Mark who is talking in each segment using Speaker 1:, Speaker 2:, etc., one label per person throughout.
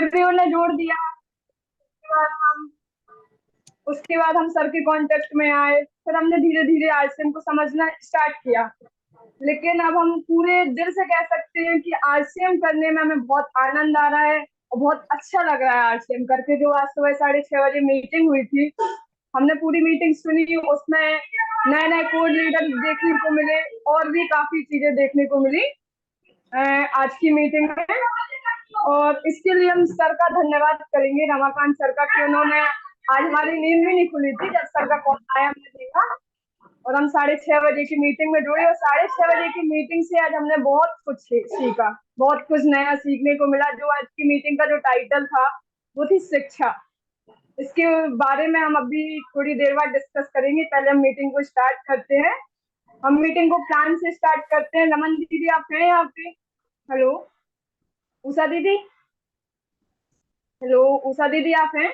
Speaker 1: फिर भी उन्हें जोड़ दिया। उसके बाद हम सर के कांटेक्ट में आए, फिर हमने धीरे धीरे आरसीएम को समझना स्टार्ट किया। लेकिन अब हम पूरे दिल से कह सकते हैं कि आरसीएम करने में हमें बहुत आनंद आ रहा है और बहुत अच्छा लग रहा है आरसीएम करके। जो आज सुबह 6:30 बजे मीटिंग हुई थी, हमने पूरी मीटिंग सुनी, उसमें नए नए कोड लीडर देखने को मिले और भी काफी चीजें देखने को मिली आज की मीटिंग में। और इसके लिए हम सर का धन्यवाद करेंगे, रमाकांत सर का, कि उन्होंने, आज हमारी नींद भी नहीं खुली थी जब सर का कॉल आया, हमने देखा और हम 6:30 बजे की मीटिंग में जुड़े। और 6:30 बजे की मीटिंग से आज हमने बहुत कुछ सीखा, बहुत कुछ नया सीखने को मिला। जो आज की मीटिंग का जो टाइटल था वो थी शिक्षा। इसके बारे में हम अभी थोड़ी देर बाद डिस्कस करेंगे। पहले हम मीटिंग को स्टार्ट करते हैं। हम मीटिंग को प्लान से स्टार्ट करते हैं। नमन दीदी आप हैं यहाँ पे? हेलो उषा दीदी, हेलो उषा दीदी आप हैं?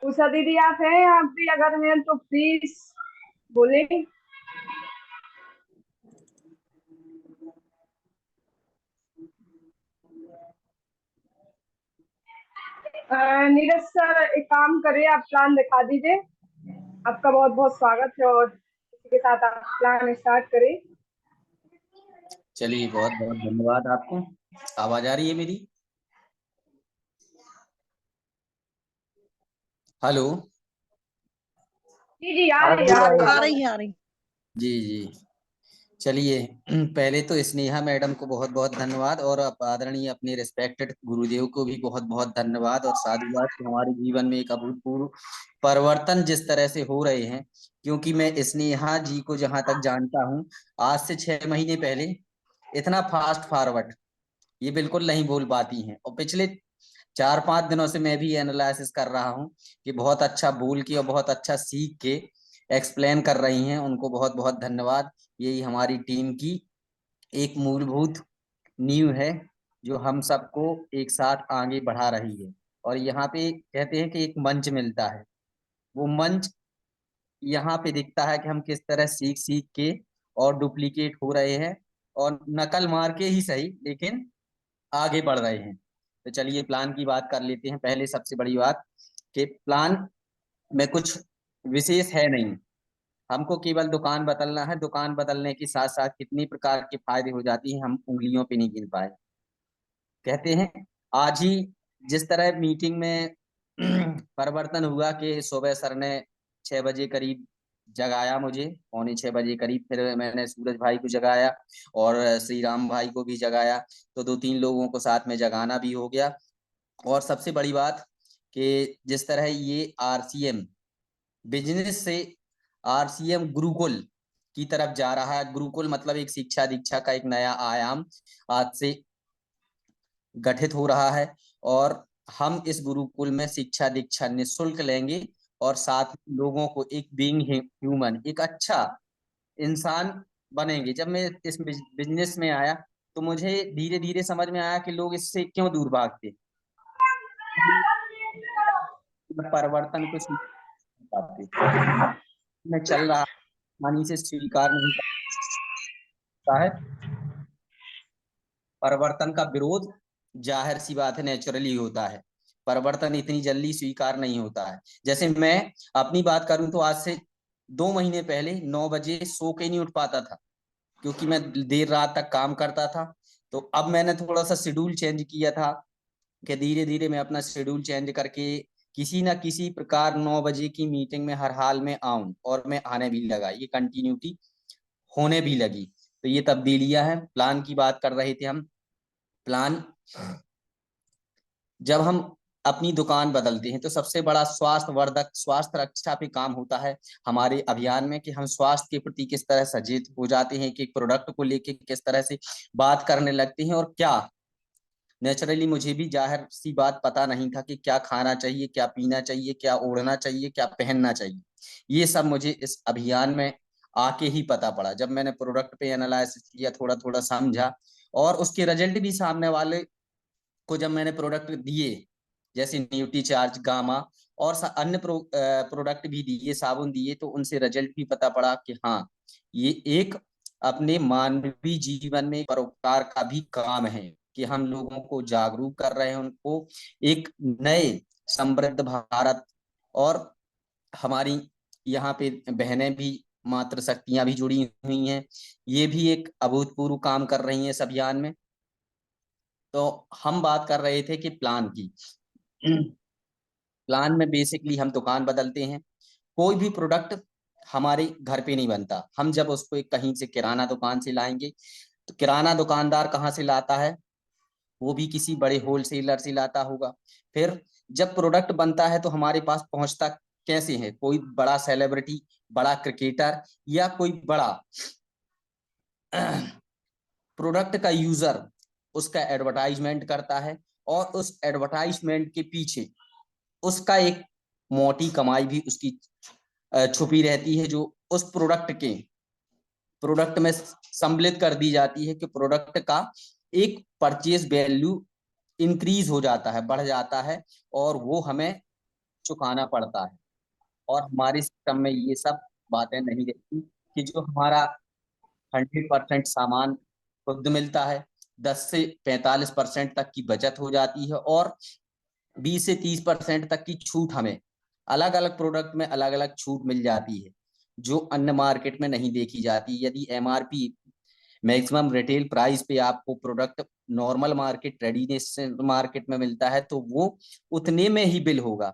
Speaker 1: उषा दीदी आप हैं यहाँ पे? अगर हैं तो प्लीज बोले। नीरज सर एक काम करिए, आप प्लान दिखा दीजिए। आपका बहुत बहुत स्वागत है और इसी के साथ आप प्लान स्टार्ट करें।
Speaker 2: चलिए, बहुत बहुत धन्यवाद आपको। आवाज आ रही है मेरी? हेलो।
Speaker 1: जी जी आ रही
Speaker 3: आ रही।
Speaker 2: जी जी। चलिए, पहले तो स्नेहा मैडम को बहुत बहुत धन्यवाद और आदरणीय अपने रिस्पेक्टेड गुरुदेव को भी बहुत बहुत धन्यवाद और साधुवाद कि हमारे जीवन में एक अभूतपूर्व परिवर्तन जिस तरह से हो रहे हैं। क्योंकि मैं स्नेहा जी को जहां तक जानता हूं, आज से 6 महीने पहले इतना फास्ट फॉरवर्ड ये बिल्कुल नहीं बोल पाती हैं, और पिछले 4-5 दिनों से मैं भी एनालिसिस कर रहा हूँ कि बहुत अच्छा बोल के और बहुत अच्छा सीख के एक्सप्लेन कर रही हैं। उनको बहुत बहुत धन्यवाद। यही हमारी टीम की एक मूलभूत नींव है जो हम सबको एक साथ आगे बढ़ा रही है। और यहाँ पे कहते हैं कि एक मंच मिलता है, वो मंच यहाँ पे दिखता है कि हम किस तरह सीख सीख के और डुप्लीकेट हो रहे हैं और नकल मार के ही सही, लेकिन आगे बढ़ रहे हैं। तो चलिए प्लान की बात कर लेते हैं। पहले सबसे बड़ी बात कि प्लान में कुछ विशेष है नहीं, हमको केवल दुकान बदलना है। दुकान बदलने के साथ साथ कितनी प्रकार के फायदे हो जाती हैं हम उंगलियों पे नहीं गिन पाए। कहते हैं आज ही जिस तरह मीटिंग में परिवर्तन हुआ कि सुबह सर ने 6 बजे करीब जगाया मुझे, 6:45 करीब, फिर मैंने सूरज भाई को जगाया और श्री राम भाई को भी जगाया, तो 2-3 लोगों को साथ में जगाना भी हो गया। और सबसे बड़ी बात कि जिस तरह ये आरसीएम बिजनेस से आरसीएम गुरुकुल की तरफ जा रहा है, गुरुकुल मतलब एक शिक्षा दीक्षा का एक नया आयाम आज से गठित हो रहा है, और हम इस गुरुकुल में शिक्षा दीक्षा निःशुल्क लेंगे और साथ लोगों को एक बीइंग ह्यूमन, एक अच्छा इंसान बनेंगे। जब मैं इस बिजनेस में आया तो मुझे धीरे धीरे समझ में आया कि लोग इससे क्यों दूर भागते, परिवर्तन को सीख पाते। मैं चल रहा आसानी से स्वीकार नहीं करता है, परिवर्तन का विरोध जाहिर सी बात है नेचुरली होता है, परिवर्तन इतनी जल्दी स्वीकार नहीं होता है। जैसे मैं अपनी बात करूं तो आज से 2 महीने पहले 9 बजे सो के नहीं उठ पाता था, क्योंकि मैं देर रात तक काम करता था। तो अब मैंने थोड़ा सा शेड्यूल चेंज किया था कि धीरे धीरे मैं अपना शेड्यूल चेंज करके किसी ना किसी प्रकार 9 बजे की मीटिंग में हर हाल में आऊं, और मैं आने भी लगा, ये कंटिन्यूटी होने भी लगी। तो ये तब्दीलियां हैं। प्लान की बात कर रहे थे हम। प्लान, जब हम अपनी दुकान बदलते हैं तो सबसे बड़ा स्वास्थ्य वर्धक, स्वास्थ्य रक्षा पे काम होता है हमारे अभियान में, कि हम स्वास्थ्य के प्रति किस तरह सचेत हो जाते हैं, कि प्रोडक्ट को लेके किस तरह से बात करने लगते हैं। और क्या नेचुरली मुझे भी जाहिर सी बात पता नहीं था कि क्या खाना चाहिए, क्या पीना चाहिए, क्या ओढ़ना चाहिए, क्या पहनना चाहिए। ये सब मुझे इस अभियान में आके ही पता पड़ा, जब मैंने प्रोडक्ट पे एनालिसिस किया, थोड़ा थोड़ा समझा, और उसके रिजल्ट भी सामने वाले को जब मैंने प्रोडक्ट दिए, जैसे न्यूट्री चार्ज, गामा और अन्य प्रोडक्ट भी दिए, साबुन दिए, तो उनसे रिजल्ट भी पता पड़ा कि हाँ, ये एक अपने मानवीय जीवन में परोपकार का भी काम है कि हम लोगों को जागरूक कर रहे हैं, उनको एक नए समृद्ध भारत, और हमारी यहाँ पे बहनें भी, मातृशक्तियां भी जुड़ी हुई हैं, ये भी एक अभूतपूर्व काम कर रही हैं इस अभियान में। तो हम बात कर रहे थे कि प्लान की। प्लान में बेसिकली हम दुकान बदलते हैं। कोई भी प्रोडक्ट हमारे घर पे नहीं बनता। हम जब उसको एक कहीं से किराना दुकान से लाएंगे, तो किराना दुकानदार कहाँ से लाता है? वो भी किसी बड़े होलसेलर से लाता होगा। फिर जब प्रोडक्ट बनता है तो हमारे पास पहुंचता कैसे है? कोई बड़ा सेलिब्रिटी, बड़ा क्रिकेटर, या कोई बड़ा प्रोडक्ट का यूजर उसका एडवर्टाइजमेंट करता है, और उस एडवर्टाइजमेंट के पीछे उसका एक मोटी कमाई भी उसकी छुपी रहती है, जो उस प्रोडक्ट में सम्मिलित कर दी जाती है कि प्रोडक्ट का एक परचेज वैल्यू इंक्रीज हो जाता है, बढ़ जाता है, और वो हमें चुकाना पड़ता है। और हमारे सिस्टम में ये सब बातें नहीं रहती कि जो हमारा 100% सामान खुद मिलता है, 10 से 45% तक की बचत हो जाती है, और 20 से 30% तक की छूट हमें अलग अलग प्रोडक्ट में अलग अलग छूट मिल जाती है, जो अन्य मार्केट में नहीं देखी जाती। यदि एमआरपी, मैक्सिमम रिटेल प्राइस पे आपको product normal market, readiness market में मिलता है, तो वो उतने में ही बिल होगा।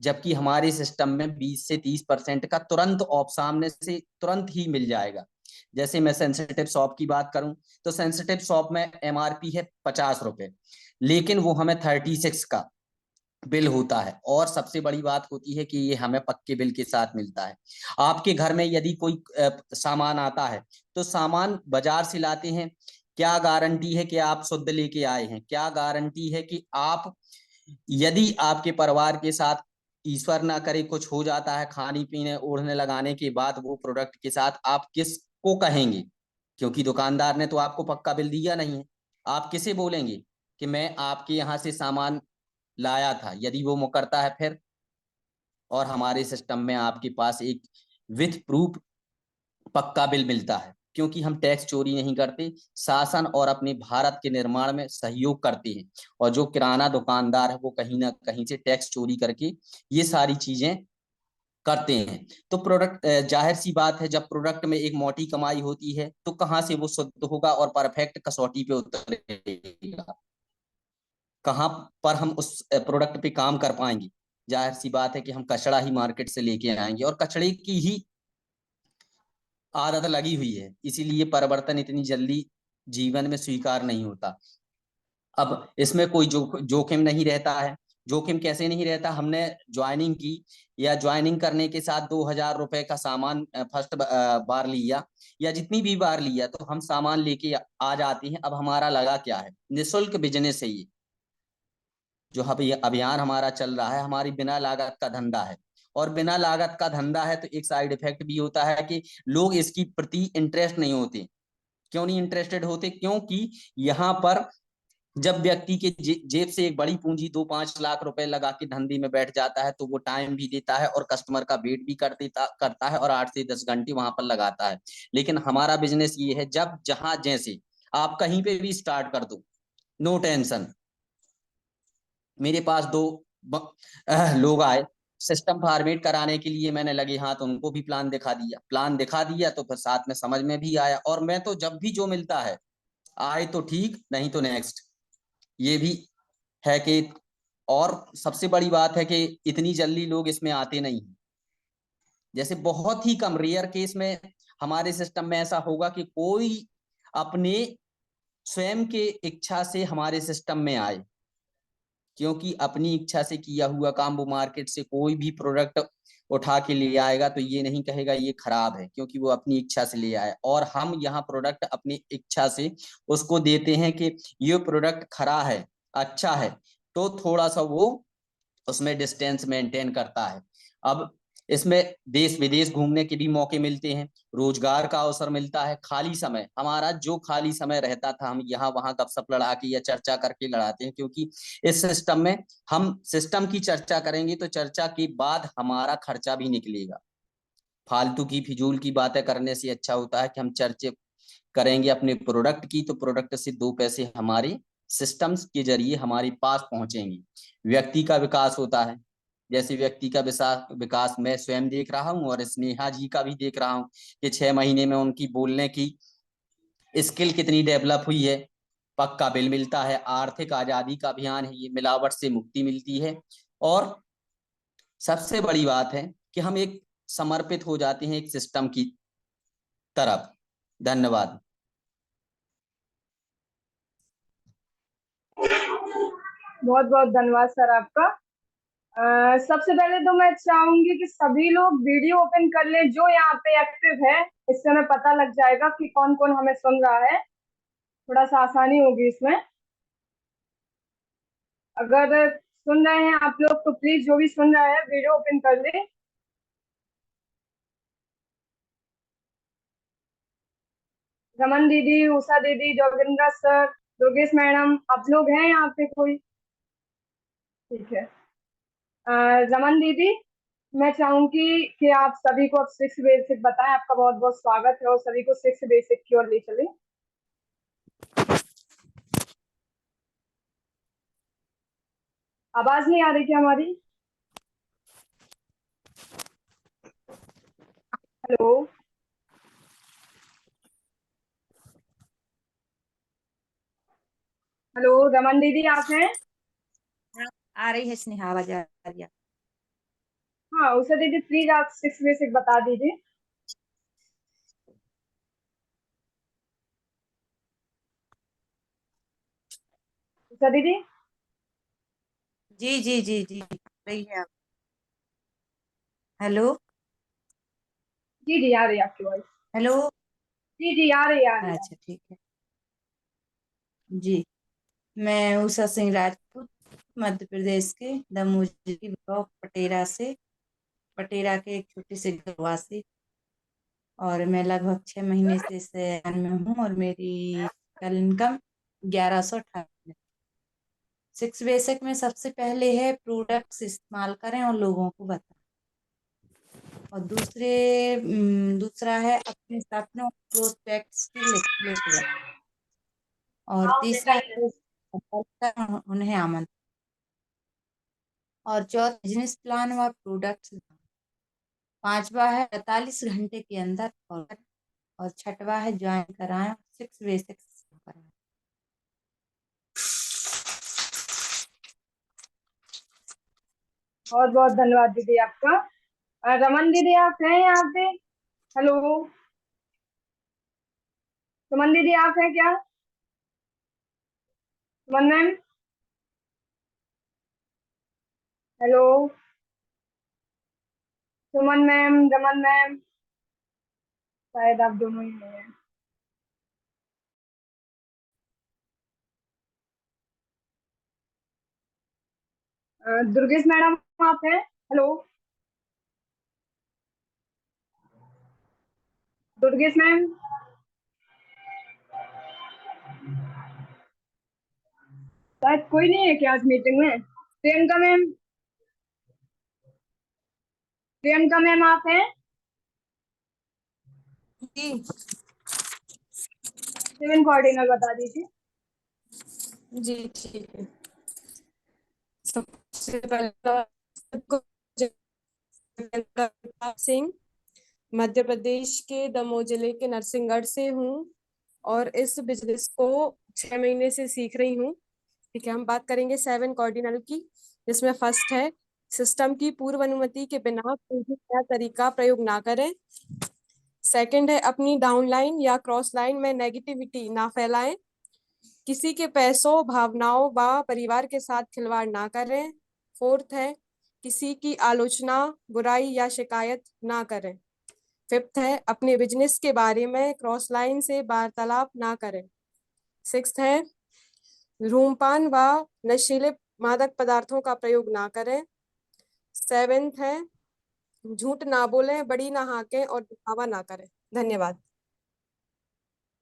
Speaker 2: जबकि हमारे सिस्टम में 20 से 30% का तुरंत ऑफ सामने से तुरंत ही मिल जाएगा। जैसे मैं सेंसिटिव शॉप की बात करूं, तो सेंसिटिव शॉप में एमआरपी है 50 रुपए, लेकिन वो हमें 36 का बिल होता है। और सबसे बड़ी बात होती है कि ये हमें पक्के बिल के साथ मिलता है। आपके घर में यदि कोई सामान आता है, तो सामान बाजार से लाते हैं, क्या गारंटी है कि आप शुद्ध लेके आए हैं? क्या गारंटी है कि आप, यदि आपके परिवार के साथ ईश्वर ना करे कुछ हो जाता है, खाने पीने ओढ़ने लगाने के बाद वो प्रोडक्ट के साथ, आप किसको कहेंगे? क्योंकि दुकानदार ने तो आपको पक्का बिल दिया नहीं है। आप किसे बोलेंगे कि मैं आपके यहाँ से सामान लाया था, यदि वो मुकरता है फिर? और हमारे सिस्टम में आपके पास एक विथ प्रूफ पक्का बिल मिलता है, क्योंकि हम टैक्स चोरी नहीं करते, शासन और अपने भारत के निर्माण में सहयोग करते हैं। और जो किराना दुकानदार है वो कहीं ना कहीं से टैक्स चोरी करके ये सारी चीजें करते हैं। तो प्रोडक्ट, जाहिर सी बात है, जब प्रोडक्ट में एक मोटी कमाई होती है तो कहाँ से वो शुद्ध होगा और परफेक्ट कसौटी पे उतरेगा? कहाँ पर हम उस प्रोडक्ट पे काम कर पाएंगे? जाहिर सी बात है कि हम कचड़ा ही मार्केट से लेके आएंगे, और कचड़े की ही आदत लगी हुई है, इसीलिए परिवर्तन इतनी जल्दी जीवन में स्वीकार नहीं होता। अब इसमें कोई जोखिम नहीं रहता है। जोखिम कैसे नहीं रहता? हमने ज्वाइनिंग की, या ज्वाइनिंग करने के साथ 2000 रुपए का सामान फर्स्ट बार लिया, या जितनी भी बार लिया, तो हम सामान लेके आ जाते हैं। अब हमारा लगा क्या है? निःशुल्क बिजनेस है ये, जो अभियान हमारा चल रहा है, हमारी बिना लागत का धंधा है। और बिना लागत का धंधा है तो एक साइड इफेक्ट भी होता है कि लोग इसकी प्रति इंटरेस्ट नहीं होते। क्यों नहीं इंटरेस्टेड होते? क्योंकि यहाँ पर जब व्यक्ति के जेब से एक बड़ी पूंजी 2-5 लाख रुपए लगा के धंधे में बैठ जाता है, तो वो टाइम भी देता है और कस्टमर का वेट भी करता है, और 8 से 10 घंटे वहां पर लगाता है। लेकिन हमारा बिजनेस ये है, जब जहां जैसे आप कहीं पे भी स्टार्ट कर दो, नो टेंशन। मेरे पास दो लोग आए सिस्टम फॉर्मेट कराने के लिए, मैंने लगे हाथ उनको भी प्लान दिखा दिया, तो फिर साथ में समझ में भी आया। और मैं तो जब भी जो मिलता है, आए तो ठीक, नहीं तो नेक्स्ट, ये भी है कि। और सबसे बड़ी बात है कि इतनी जल्दी लोग इसमें आते नहीं। जैसे बहुत ही कम रेयर केस में हमारे सिस्टम में ऐसा होगा कि कोई अपने स्वयं के इच्छा से हमारे सिस्टम में आए, क्योंकि अपनी इच्छा से किया हुआ काम वो मार्केट से कोई भी प्रोडक्ट उठा के ले आएगा तो ये नहीं कहेगा ये खराब है, क्योंकि वो अपनी इच्छा से ले आया। और हम यहाँ प्रोडक्ट अपनी इच्छा से उसको देते हैं कि ये प्रोडक्ट खरा है, अच्छा है, तो थोड़ा सा वो उसमें डिस्टेंस मेंटेन करता है। अब इसमें देश विदेश घूमने के भी मौके मिलते हैं, रोजगार का अवसर मिलता है। खाली समय, हमारा जो खाली समय रहता था, हम यहाँ वहां गपशप लड़ा के या चर्चा करके लड़ाते हैं, क्योंकि इस सिस्टम में हम सिस्टम की चर्चा करेंगे तो चर्चा के बाद हमारा खर्चा भी निकलेगा। फालतू की फिजूल की बातें करने से अच्छा होता है कि हम चर्चे करेंगे अपने प्रोडक्ट की, तो प्रोडक्ट से 2 पैसे हमारे सिस्टम्स के जरिए हमारे पास पहुंचेंगे। व्यक्ति का विकास होता है, जैसे व्यक्ति का विकास मैं स्वयं देख रहा हूं और स्नेहा जी का भी देख रहा हूं कि 6 महीने में उनकी बोलने की स्किल कितनी डेवलप हुई है। पक्का बिल मिलता है, आर्थिक आजादी का अभियान है ये, मिलावट से मुक्ति मिलती है। और सबसे बड़ी बात है कि हम एक समर्पित हो जाते हैं एक सिस्टम की तरफ। धन्यवाद।
Speaker 1: बहुत बहुत धन्यवाद सर आपका। सबसे पहले तो मैं चाहूंगी कि सभी लोग वीडियो ओपन कर ले जो यहाँ पे एक्टिव है। इससे हमें पता लग जाएगा कि कौन कौन हमें सुन रहा है, थोड़ा सा आसानी होगी इसमें। अगर सुन रहे हैं आप लोग तो प्लीज जो भी सुन रहा है वीडियो ओपन कर ले। रमन दीदी, उषा दीदी, जोगिंद्र सर, योगेश मैडम, आप लोग हैं यहाँ पे कोई? ठीक है। रमन दीदी, मैं चाहूंगी कि आप सभी को अब 6 बेसिक बताएं। आपका बहुत बहुत स्वागत है और सभी को 6 बेसिक की ओर ले चले। आवाज नहीं आ रही क्या हमारी? हेलो। हेलो रमन दीदी, आप हैं?
Speaker 3: आ रही है स्नेहा, आवाज आ रही है।
Speaker 1: हाँ उषा दीदी, प्लीज आप 6 बेसिक बता दीजिए। उषा दीदी।
Speaker 3: जी जी जी जी, आ रही है। हेलो
Speaker 1: जी जी आ रही है आपकी वॉइस।
Speaker 3: हेलो।
Speaker 1: जी जी आ रही है, आ रही है।
Speaker 3: अच्छा ठीक है जी। मैं उषा सिंह राजपूत, मध्य प्रदेश के दमोह जिले की ब्लॉक पटेरा से, पटेरा के एक छोटी सी ग्रामवासी। और मैं लगभग 6 महीने से इस ऐन में हूँ और मेरी कल इनकम 1158। 6 बेसिक में सबसे पहले है प्रोडक्ट्स इस्तेमाल करें और लोगों को बताएं। और दूसरा है अपने सपनों प्रोस्पेक्ट्स की लिस्ट रखें। और तीसरा है उन्हें आमंत्रित। और चौथा बिजनेस प्लान व प्रोडक्ट्स। पांचवा है 45 घंटे के अंदर। और छठवा है ज्वाइन कराएं 6 बेसिक्स कराएं।
Speaker 1: बहुत बहुत धन्यवाद दीदी आपका। रमन दीदी आप हैं यहाँ पे? हेलो सुमन दीदी, आप हैं क्या? सुमन मैम, हेलो। सुमन मैम, रमन मैम, शायद आप दोनों ही नहीं हैं। दुर्गेश मैडम, आप हैं? हेलो दुर्गेश मैम, शायद कोई नहीं है क्या आज मीटिंग में? प्रियंका मैम, प्रियंका मैम आप हैं?
Speaker 4: जी
Speaker 1: 7 कोऑर्डिनर बता दीजिए।
Speaker 4: जी ठीक है। सबसे पहले सबको प्रताप सिंह, मध्य प्रदेश के दमोह जिले के नरसिंहगढ़ से हूँ और इस बिजनेस को 6 महीने से सीख रही हूँ। ठीक है, हम बात करेंगे 7 कोऑर्डिनल की, जिसमें फर्स्ट है सिस्टम की पूर्व अनुमति के बिना कोई भी नया तरीका प्रयोग ना करें। सेकंड है अपनी डाउनलाइन या क्रॉस लाइन में नेगेटिविटी ना फैलाएं। किसी के पैसों, भावनाओं व परिवार के साथ खिलवाड़ ना करें। फोर्थ है किसी की आलोचना, बुराई या शिकायत ना करें। फिफ्थ है अपने बिजनेस के बारे में क्रॉस लाइन से वार्तालाप ना करें। सिक्स्थ है धूमपान व नशीले मादक पदार्थों का प्रयोग ना करें। सेवेंथ है झूठ ना बोलें, बड़ी ना हाकें और दिखावा ना करें। धन्यवाद।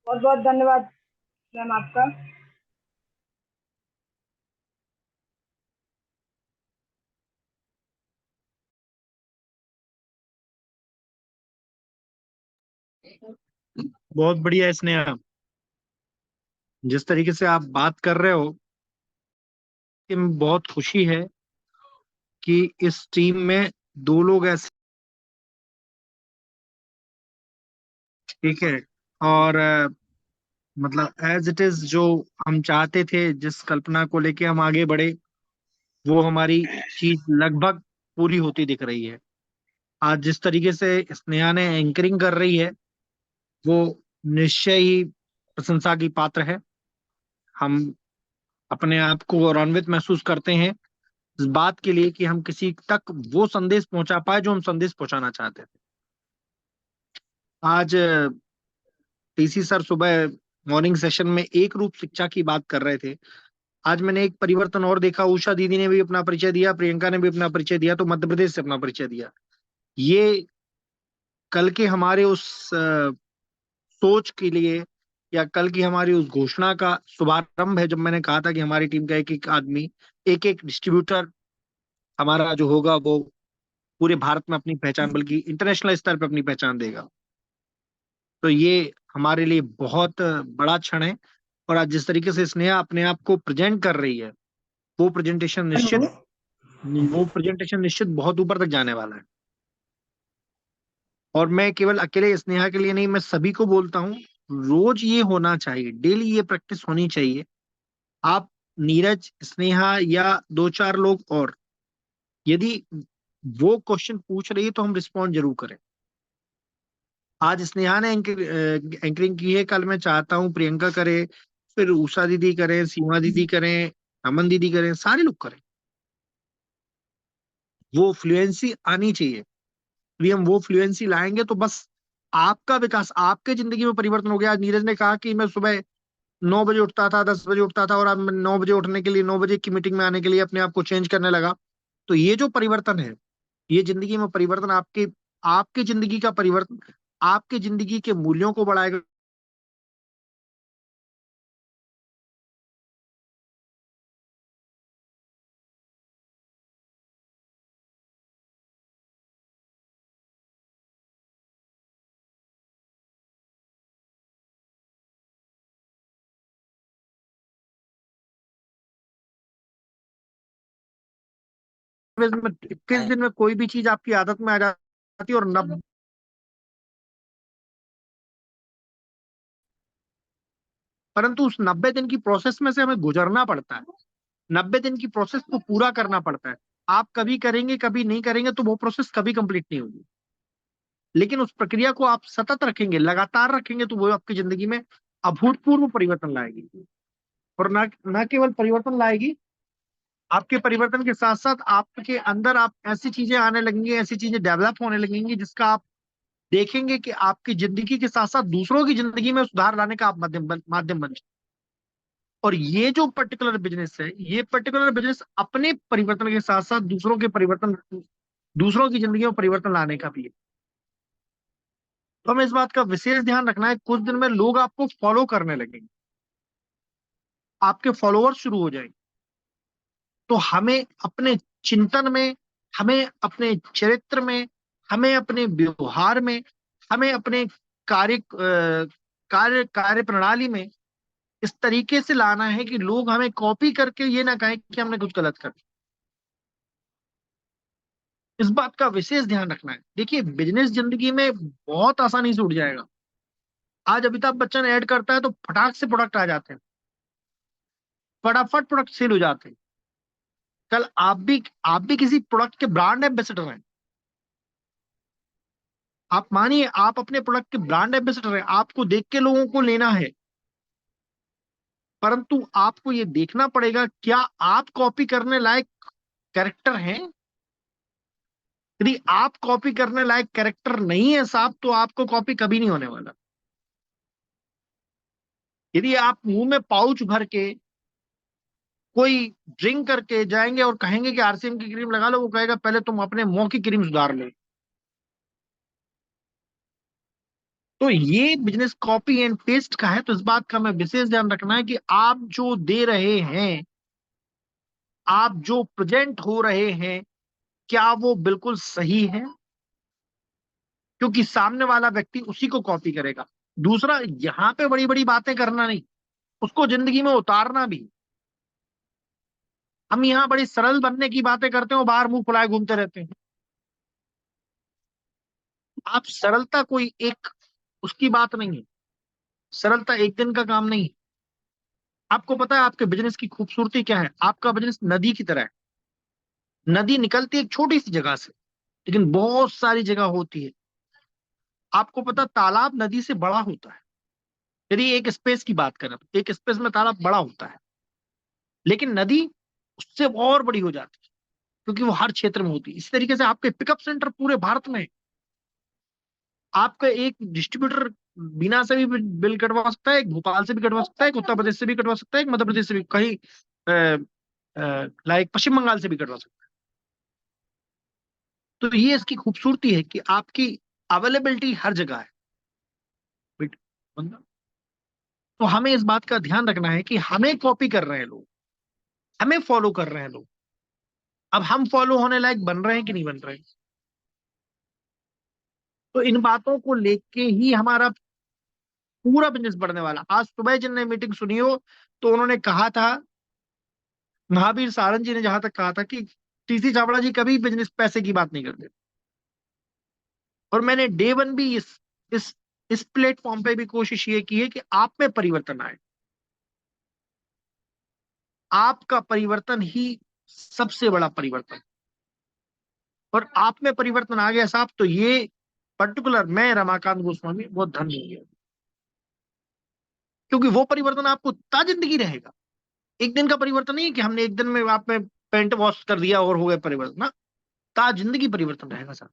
Speaker 1: बहुत बहुत धन्यवाद मैम आपका।
Speaker 5: बहुत बढ़िया स्नेहा, जिस तरीके से आप बात कर रहे हो कि बहुत खुशी है कि इस टीम में दो लोग ऐसे, ठीक है। और मतलब एज इट इज जो हम चाहते थे, जिस कल्पना को लेके हम आगे बढ़े, वो हमारी चीज लगभग पूरी होती दिख रही है। आज जिस तरीके से स्नेहा ने एंकरिंग कर रही है, वो निश्चय ही प्रशंसा की पात्र है। हम अपने आप को गौरवान्वित महसूस करते हैं इस बात के लिए कि हम किसी तक वो संदेश पहुंचा पाए जो हम संदेश पहुंचाना चाहते थे। आज टीसी सर सुबह मॉर्निंग सेशन में एक रूप शिक्षा की बात कर रहे थे। आज मैंने एक परिवर्तन और देखा, उषा दीदी ने भी अपना परिचय दिया, प्रियंका ने भी अपना परिचय दिया, तो मध्य प्रदेश से अपना परिचय दिया। ये कल के हमारे उस सोच के लिए, या कल की हमारी उस घोषणा का शुभारंभ है, जब मैंने कहा था कि हमारी टीम का एक एक आदमी, एक एक डिस्ट्रीब्यूटर हमारा जो होगा वो पूरे भारत में अपनी पहचान, बल्कि इंटरनेशनल स्तर पर अपनी पहचान देगा। तो ये हमारे लिए बहुत बड़ा क्षण है। और आज जिस तरीके से स्नेहा अपने आप को प्रेजेंट कर रही है, वो प्रेजेंटेशन निश्चित बहुत ऊपर तक जाने वाला है। और मैं केवल अकेले स्नेहा के लिए नहीं, मैं सभी को बोलता हूँ, रोज ये होना चाहिए, डेली ये प्रैक्टिस होनी चाहिए। आप, नीरज, स्नेहा या दो चार लोग और, यदि वो क्वेश्चन पूछ रही है तो हम रिस्पॉन्ड जरूर करें। आज स्नेहा ने एंकरिंग की है, कल मैं चाहता हूँ प्रियंका करे, फिर उषा दीदी करें, सीमा दीदी करें, अमन दीदी करें, सारे लोग करें। वो फ्लुएंसी आनी चाहिए। यदि हम वो फ्लुएंसी लाएंगे तो बस आपका विकास, आपके जिंदगी में परिवर्तन हो गया। आज नीरज ने कहा कि मैं सुबह 9 बजे उठता था, 10 बजे उठता था, और अब मैं 9 बजे उठने के लिए, 9 बजे की मीटिंग में आने के लिए अपने आप को चेंज करने लगा। तो ये जो परिवर्तन है, ये जिंदगी में परिवर्तन, आपके आपकी जिंदगी का परिवर्तन, आपके जिंदगी के मूल्यों को बढ़ाएगा। में 21 दिन में कोई भी चीज आपकी आदत में आ जाती है, और परंतु उस 90 दिन की प्रोसेस में से हमें गुजरना पड़ता है। 90 दिन की प्रोसेस को पूरा करना पड़ता है। आप कभी करेंगे, कभी नहीं करेंगे, तो वो प्रोसेस कभी कंप्लीट नहीं होगी। लेकिन उस प्रक्रिया को आप सतत रखेंगे, लगातार रखेंगे, तो वो आपकी जिंदगी में अभूतपूर्व परिवर्तन लाएगी। और ना केवल परिवर्तन लाएगी, आपके परिवर्तन के साथ साथ आपके अंदर आप ऐसी चीजें आने लगेंगी, ऐसी चीजें डेवलप होने लगेंगी, जिसका आप देखेंगे कि आपकी जिंदगी के साथ साथ दूसरों की जिंदगी में सुधार लाने का आप माध्यम बन। और ये जो पर्टिकुलर बिजनेस है, ये पर्टिकुलर बिजनेस अपने परिवर्तन के साथ साथ दूसरों के परिवर्तन, दूसरों की जिंदगी में परिवर्तन लाने का भी है। तो हमें इस बात का विशेष ध्यान रखना है, कुछ दिन में लोग आपको फॉलो करने लगेंगे, आपके फॉलोअर्स शुरू हो जाएंगे। तो हमें अपने चिंतन में, हमें अपने चरित्र में, हमें अपने व्यवहार में, हमें अपने कार्य प्रणाली में इस तरीके से लाना है कि लोग हमें कॉपी करके ये ना कहें कि हमने कुछ गलत कर दिया। इस बात का विशेष ध्यान रखना है। देखिए, बिजनेस जिंदगी में बहुत आसानी से उठ जाएगा। आज अमिताभ बच्चन ऐड करता है तो फटाक से प्रोडक्ट आ जाते हैं, फटाफट प्रोडक्ट सेल हो जाते हैं। कल आप भी किसी प्रोडक्ट के ब्रांड एम्बेसडर हैं। आप मानिए, आप अपने प्रोडक्ट के ब्रांड एम्बेसडर हैं, आपको देख के लोगों को लेना है। परंतु आपको ये देखना पड़ेगा, क्या आप कॉपी करने लायक कैरेक्टर हैं। यदि आप कॉपी करने लायक कैरेक्टर नहीं है साहब, तो आपको कॉपी कभी नहीं होने वाला। यदि आप मुंह में पाउच भर के कोई ड्रिंक करके जाएंगे और कहेंगे कि आरसीएम की क्रीम लगा लो, वो कहेगा पहले तुम अपने मुंह की क्रीम सुधार लो। तो ये बिजनेस कॉपी एंड पेस्ट का है। तो इस बात का हमें विशेष ध्यान रखना है कि आप जो दे रहे हैं, आप जो प्रेजेंट हो रहे हैं, क्या वो बिल्कुल सही है, क्योंकि सामने वाला व्यक्ति उसी को कॉपी करेगा। दूसरा, यहाँ पे बड़ी बड़ी बातें करना नहीं, उसको जिंदगी में उतारना भी। हम यहाँ बड़ी सरल बनने की बातें करते हैं और बाहर मुंह फुलाए घूमते रहते हैं। आप सरलता कोई एक उसकी बात नहीं है, सरलता एक दिन का काम नहीं है। आपको पता है आपके बिजनेस की खूबसूरती क्या है? आपका बिजनेस नदी की तरह है। नदी निकलती है एक छोटी सी जगह से, लेकिन बहुत सारी जगह होती है। आपको पता, तालाब नदी से बड़ा होता है। यदि एक स्पेस की बात करें तो एक स्पेस में तालाब बड़ा होता है, लेकिन नदी उससे और बड़ी हो जाती है, क्योंकि वो हर क्षेत्र में होती है। इसी तरीके से आपके पिकअप सेंटर पूरे भारत में है। आपका एक डिस्ट्रीब्यूटर बीना से भी बिल कटवा सकता है, एक भोपाल से भी कटवा सकता है, एक उत्तर प्रदेश से भी कटवा सकता है, एक मध्य प्रदेश से भी, कहीं लाइक पश्चिम बंगाल से भी कटवा सकता है। तो ये इसकी खूबसूरती है कि आपकी अवेलेबिलिटी हर जगह है। तो हमें इस बात का ध्यान रखना है कि हमें कॉपी कर रहे हैं लोग, हमें फॉलो कर रहे हैं लोग। अब हम फॉलो होने लायक बन रहे हैं कि नहीं बन रहे हैं? तो इन बातों को लेके ही हमारा पूरा बिजनेस बढ़ने वाला। आज सुबह जिनने मीटिंग सुनी हो, तो उन्होंने कहा था, महावीर सारंग जी ने जहां तक कहा था कि टीसी छाबड़ा जी कभी बिजनेस पैसे की बात नहीं करते। और मैंने डे वन भी इस इस प्लेटफॉर्म पे भी कोशिश ये की है कि आप में परिवर्तन आए। आपका परिवर्तन ही सबसे बड़ा परिवर्तन, और आप में परिवर्तन आ गया साहब, तो ये पर्टिकुलर मैं रमाकांत गोस्वामी बहुत धन्य हो गया, क्योंकि वो परिवर्तन आपको ता जिंदगी रहेगा। एक दिन का परिवर्तन नहीं है कि हमने एक दिन में आप में पेंट वॉश कर दिया और हो गया परिवर्तन ना, ता जिंदगी परिवर्तन रहेगा साहब।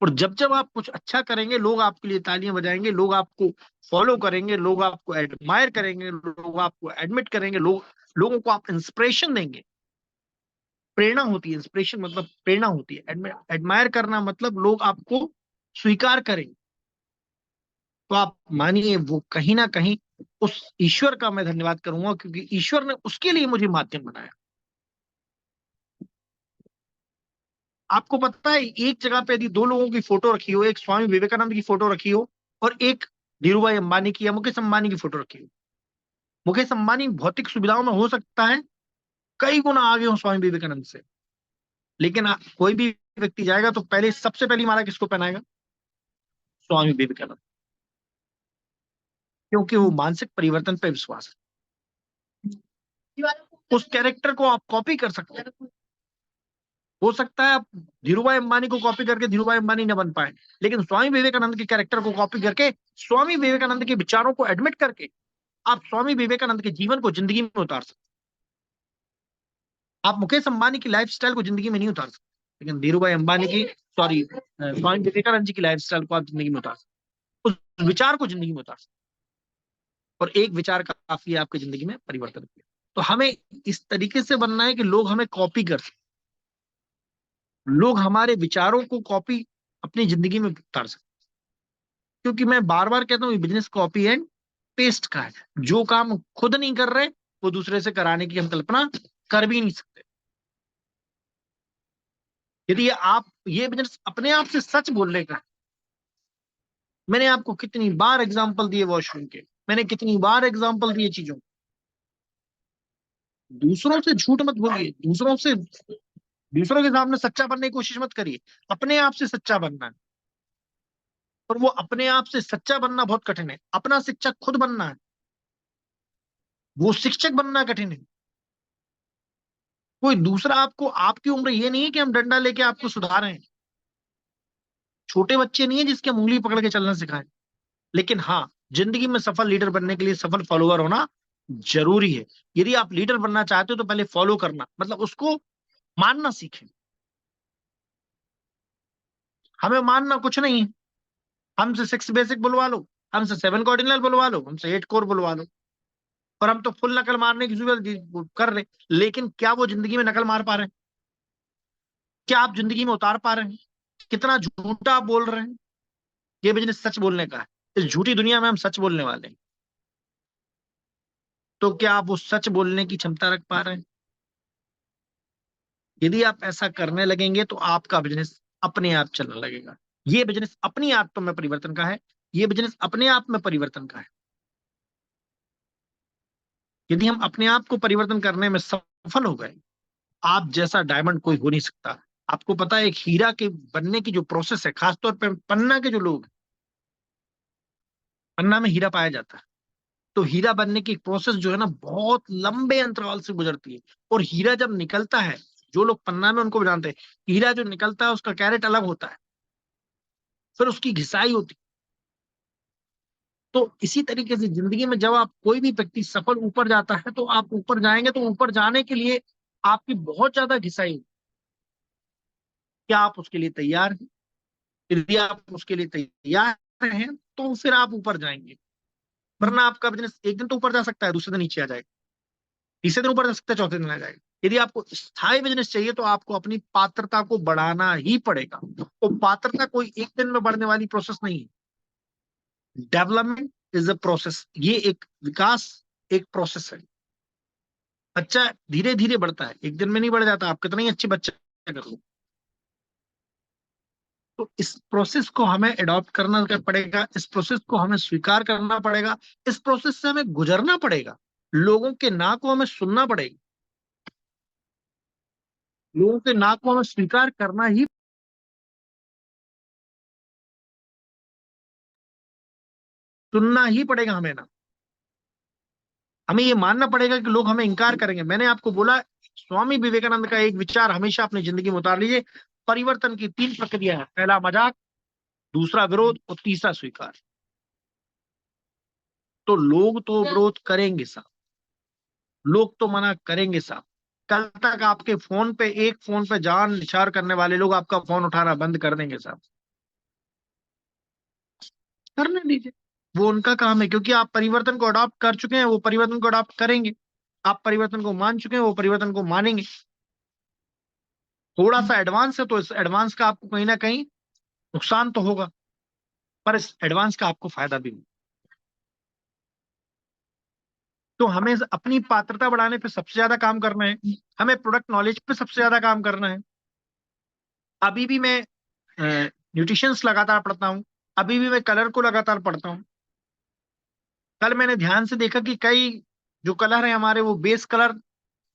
Speaker 5: और जब जब आप कुछ अच्छा करेंगे, लोग आपके लिए तालियां बजाएंगे, लोग आपको फॉलो करेंगे, लोग आपको एडमायर करेंगे, लोग आपको एडमिट करेंगे, लोगों को आप इंस्पिरेशन देंगे। प्रेरणा होती है, इंस्पिरेशन मतलब प्रेरणा होती है, एडमायर करना मतलब लोग आपको स्वीकार करेंगे। तो आप मानिए, वो कहीं ना कहीं उस ईश्वर का मैं धन्यवाद करूंगा, क्योंकि ईश्वर ने उसके लिए मुझे माध्यम बनाया। आपको पता है, एक जगह पे यदि दो लोगों की फोटो रखी हो, एक स्वामी विवेकानंद की फोटो रखी हो और एक धीरूभाई अंबानी की या मुकेश अंबानी की फोटो रखी हो, मुकेश अंबानी भौतिक सुविधाओं में हो सकता है कई गुना आगे हो स्वामी विवेकानंद से, लेकिन कोई भी व्यक्ति जाएगा तो पहले सबसे पहली माला किसको पहनाएगा? स्वामी विवेकानंद, क्योंकि वो मानसिक परिवर्तन पे विश्वास है। उस कैरेक्टर को आप कॉपी कर सकते हैं। हो सकता है आप धीरूभाई अंबानी को कॉपी करके धीरूभाई अंबानी न बन पाए, लेकिन स्वामी विवेकानंद के कैरेक्टर को कॉपी करके, स्वामी विवेकानंद के विचारों को एडमिट करके आप स्वामी विवेकानंद के जीवन को जिंदगी में उतार सकते। आप मुकेश अंबानी की लाइफस्टाइल को जिंदगी में नहीं उतार सकते, लेकिन धीरूभाई अंबानी की, सॉरी, स्वामी विवेकानंद जी की लाइफस्टाइल को आप जिंदगी में उतार सकते, उस विचार को जिंदगी में उतार सकते। और एक विचार काफी है आपकी जिंदगी में परिवर्तन किया। तो हमें इस तरीके से बनना है कि लोग हमें कॉपी कर सकें, लोग हमारे विचारों को कॉपी अपनी जिंदगी में उतार सकें। क्योंकि मैं बार बार कहता हूँ, बिजनेस कॉपी एंड पेस्ट का है। जो काम खुद नहीं कर रहे, वो दूसरे से कराने की हम कल्पना कर भी नहीं सकते। यदि आप ये बिजनेस अपने आप से सच बोलने का, मैंने आपको कितनी बार एग्जांपल दिए वॉशरूम के, मैंने कितनी बार एग्जांपल दिए चीजों, दूसरों से झूठ मत बोलिए, दूसरों के सामने सच्चा बनने की कोशिश मत करिए, अपने आप से सच्चा बनना है। और वो अपने आप से सच्चा बनना बहुत कठिन है। अपना शिक्षक खुद बनना है, वो शिक्षक बनना कठिन है। कोई दूसरा आपको, आपकी उम्र ये नहीं है कि हम डंडा लेके आपको सुधारें, छोटे बच्चे नहीं है जिसके हम उंगली पकड़ के चलना सिखाएं। लेकिन हाँ, जिंदगी में सफल लीडर बनने के लिए सफल फॉलोअर होना जरूरी है। यदि आप लीडर बनना चाहते हो तो पहले फॉलो करना मतलब उसको मानना सीखें। हमें मानना कुछ नहीं है, हमसे 6 बेसिक बुलवा लो, हमसे 7 कार्डिनल बुलवा लो, हमसे 8 कोर बुलवा लो, और हम तो फुल नकल मारने की जरूरत कर रहे। लेकिन क्या वो जिंदगी में नकल मार पा रहे हैं? क्या आप जिंदगी में उतार पा रहे हैं? कितना झूठा आप बोल रहे हैं? ये बिजनेस सच बोलने का है। इस झूठी दुनिया में हम सच बोलने वाले हैं। तो क्या आप वो सच बोलने की क्षमता रख पा रहे हैं? यदि आप ऐसा करने लगेंगे तो आपका बिजनेस अपने आप चलने लगेगा। ये बिजनेस अपनी आत्मा में परिवर्तन का है। ये बिजनेस अपने आप में परिवर्तन का है। यदि हम अपने आप को परिवर्तन करने में सफल हो गए, आप जैसा डायमंड कोई हो नहीं सकता। आपको पता है एक हीरा के बनने की जो प्रोसेस है, खासतौर पर पन्ना के जो लोग, पन्ना में हीरा पाया जाता है, तो हीरा बनने की प्रोसेस जो है ना बहुत लंबे अंतराल से गुजरती है। और हीरा जब निकलता है, जो लोग पन्ना में उनको जानते हैं, हीरा जो निकलता है उसका कैरेट अलग होता है, फिर उसकी घिसाई होती है। तो इसी तरीके से जिंदगी में जब आप कोई भी व्यक्ति सफल ऊपर जाता है, तो आप ऊपर जाएंगे, तो ऊपर जाने के लिए आपकी बहुत ज्यादा घिसाई होगी। क्या आप उसके लिए तैयार हैं? यदि आप उसके लिए तैयार हैं तो फिर आप ऊपर जाएंगे, वरना आपका बिजनेस एक दिन तो ऊपर जा सकता है, दूसरे दिन नीचे आ जाएगा, तीसरे दिन ऊपर जा सकता है, चौथे दिन आ जाएगा। यदि आपको स्थायी बिजनेस चाहिए तो आपको अपनी पात्रता को बढ़ाना ही पड़ेगा। तो पात्रता कोई एक दिन में बढ़ने वाली प्रोसेस नहीं है। डेवलपमेंट इज अ प्रोसेस, ये एक विकास, एक प्रोसेस है। बच्चा धीरे धीरे बढ़ता है, एक दिन में नहीं बढ़ जाता, आप कितना ही अच्छे बच्चे कर लो। तो इस प्रोसेस को हमें अडॉप्ट करना पड़ेगा, इस प्रोसेस को हमें स्वीकार करना पड़ेगा, इस प्रोसेस से हमें गुजरना पड़ेगा, लोगों के ना को हमें सुनना पड़ेगा, लोगों के ना को हमें स्वीकार करना ही, सुनना ही पड़ेगा हमें ना। हमें ये मानना पड़ेगा कि लोग हमें इंकार करेंगे। मैंने आपको बोला, स्वामी विवेकानंद का एक विचार हमेशा अपनी जिंदगी में उतार लीजिए, परिवर्तन की 3 प्रक्रिया है, पहला मजाक, दूसरा विरोध और तीसरा स्वीकार। तो लोग तो विरोध करेंगे साहब, लोग तो मना करेंगे साहब। कल तक आपके फोन पे, एक फोन पे जान निछावर करने वाले लोग आपका फोन उठाना बंद कर देंगे साहब, करने दीजिए, वो उनका काम है। क्योंकि आप परिवर्तन को अडॉप्ट कर चुके हैं, वो परिवर्तन को अडॉप्ट करेंगे। आप परिवर्तन को मान चुके हैं, वो परिवर्तन को मानेंगे। थोड़ा सा एडवांस है तो इस एडवांस का आपको कहीं ना कहीं नुकसान तो होगा, पर इस एडवांस का आपको फायदा भी होगा। तो हमें अपनी पात्रता बढ़ाने पे सबसे ज्यादा काम करना है, हमें प्रोडक्ट नॉलेज पे सबसे ज्यादा काम करना है। अभी भी मैं न्यूट्रिशंस लगातार पढ़ता हूँ, अभी भी मैं कलर को लगातार पढ़ता हूँ। कल मैंने ध्यान से देखा कि कई जो कलर है हमारे, वो बेस कलर,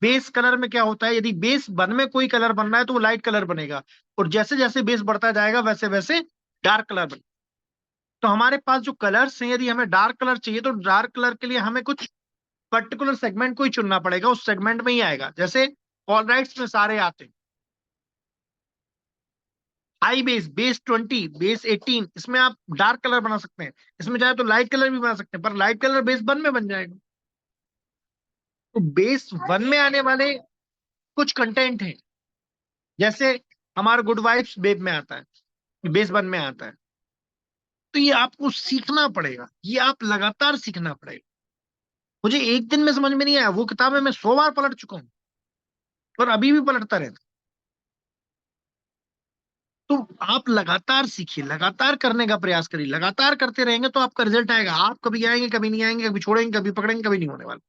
Speaker 5: बेस कलर में क्या होता है, यदि बेस वन में कोई कलर बन रहा है तो वो लाइट कलर बनेगा, और जैसे जैसे बेस बढ़ता जाएगा वैसे वैसे डार्क कलर बनेगा। तो हमारे पास जो कलर्स हैं, यदि हमें डार्क कलर चाहिए तो डार्क कलर के लिए हमें कुछ पर्टिकुलर सेगमेंट को ही चुनना पड़ेगा, उस सेगमेंट में ही आएगा। जैसे ऑल राइट्स में सारे आते हैं, हाई बेस, बेस 20, बेस 18, इसमें आप डार्क कलर बना सकते हैं, इसमें चाहे तो लाइट कलर भी बना सकते हैं, पर लाइट कलर बेस वन में बन जाएगा। तो बेस वन में आने वाले कुछ कंटेंट हैं, जैसे हमारा गुड वाइब्स बेब में आता है, बेस वन में आता है। तो ये आपको सीखना पड़ेगा, ये आप लगातार सीखना पड़ेगा। मुझे एक दिन में समझ में नहीं आया, वो किताबें मैं 100 बार पलट चुका हूं, और अभी भी पलटता रहता। तो आप लगातार सीखिए, लगातार करने का प्रयास करिए, लगातार करते रहेंगे तो आपका रिजल्ट आएगा। आप कभी आएंगे, कभी नहीं आएंगे, कभी छोड़ेंगे, कभी पकड़ेंगे, कभी नहीं होने वाला।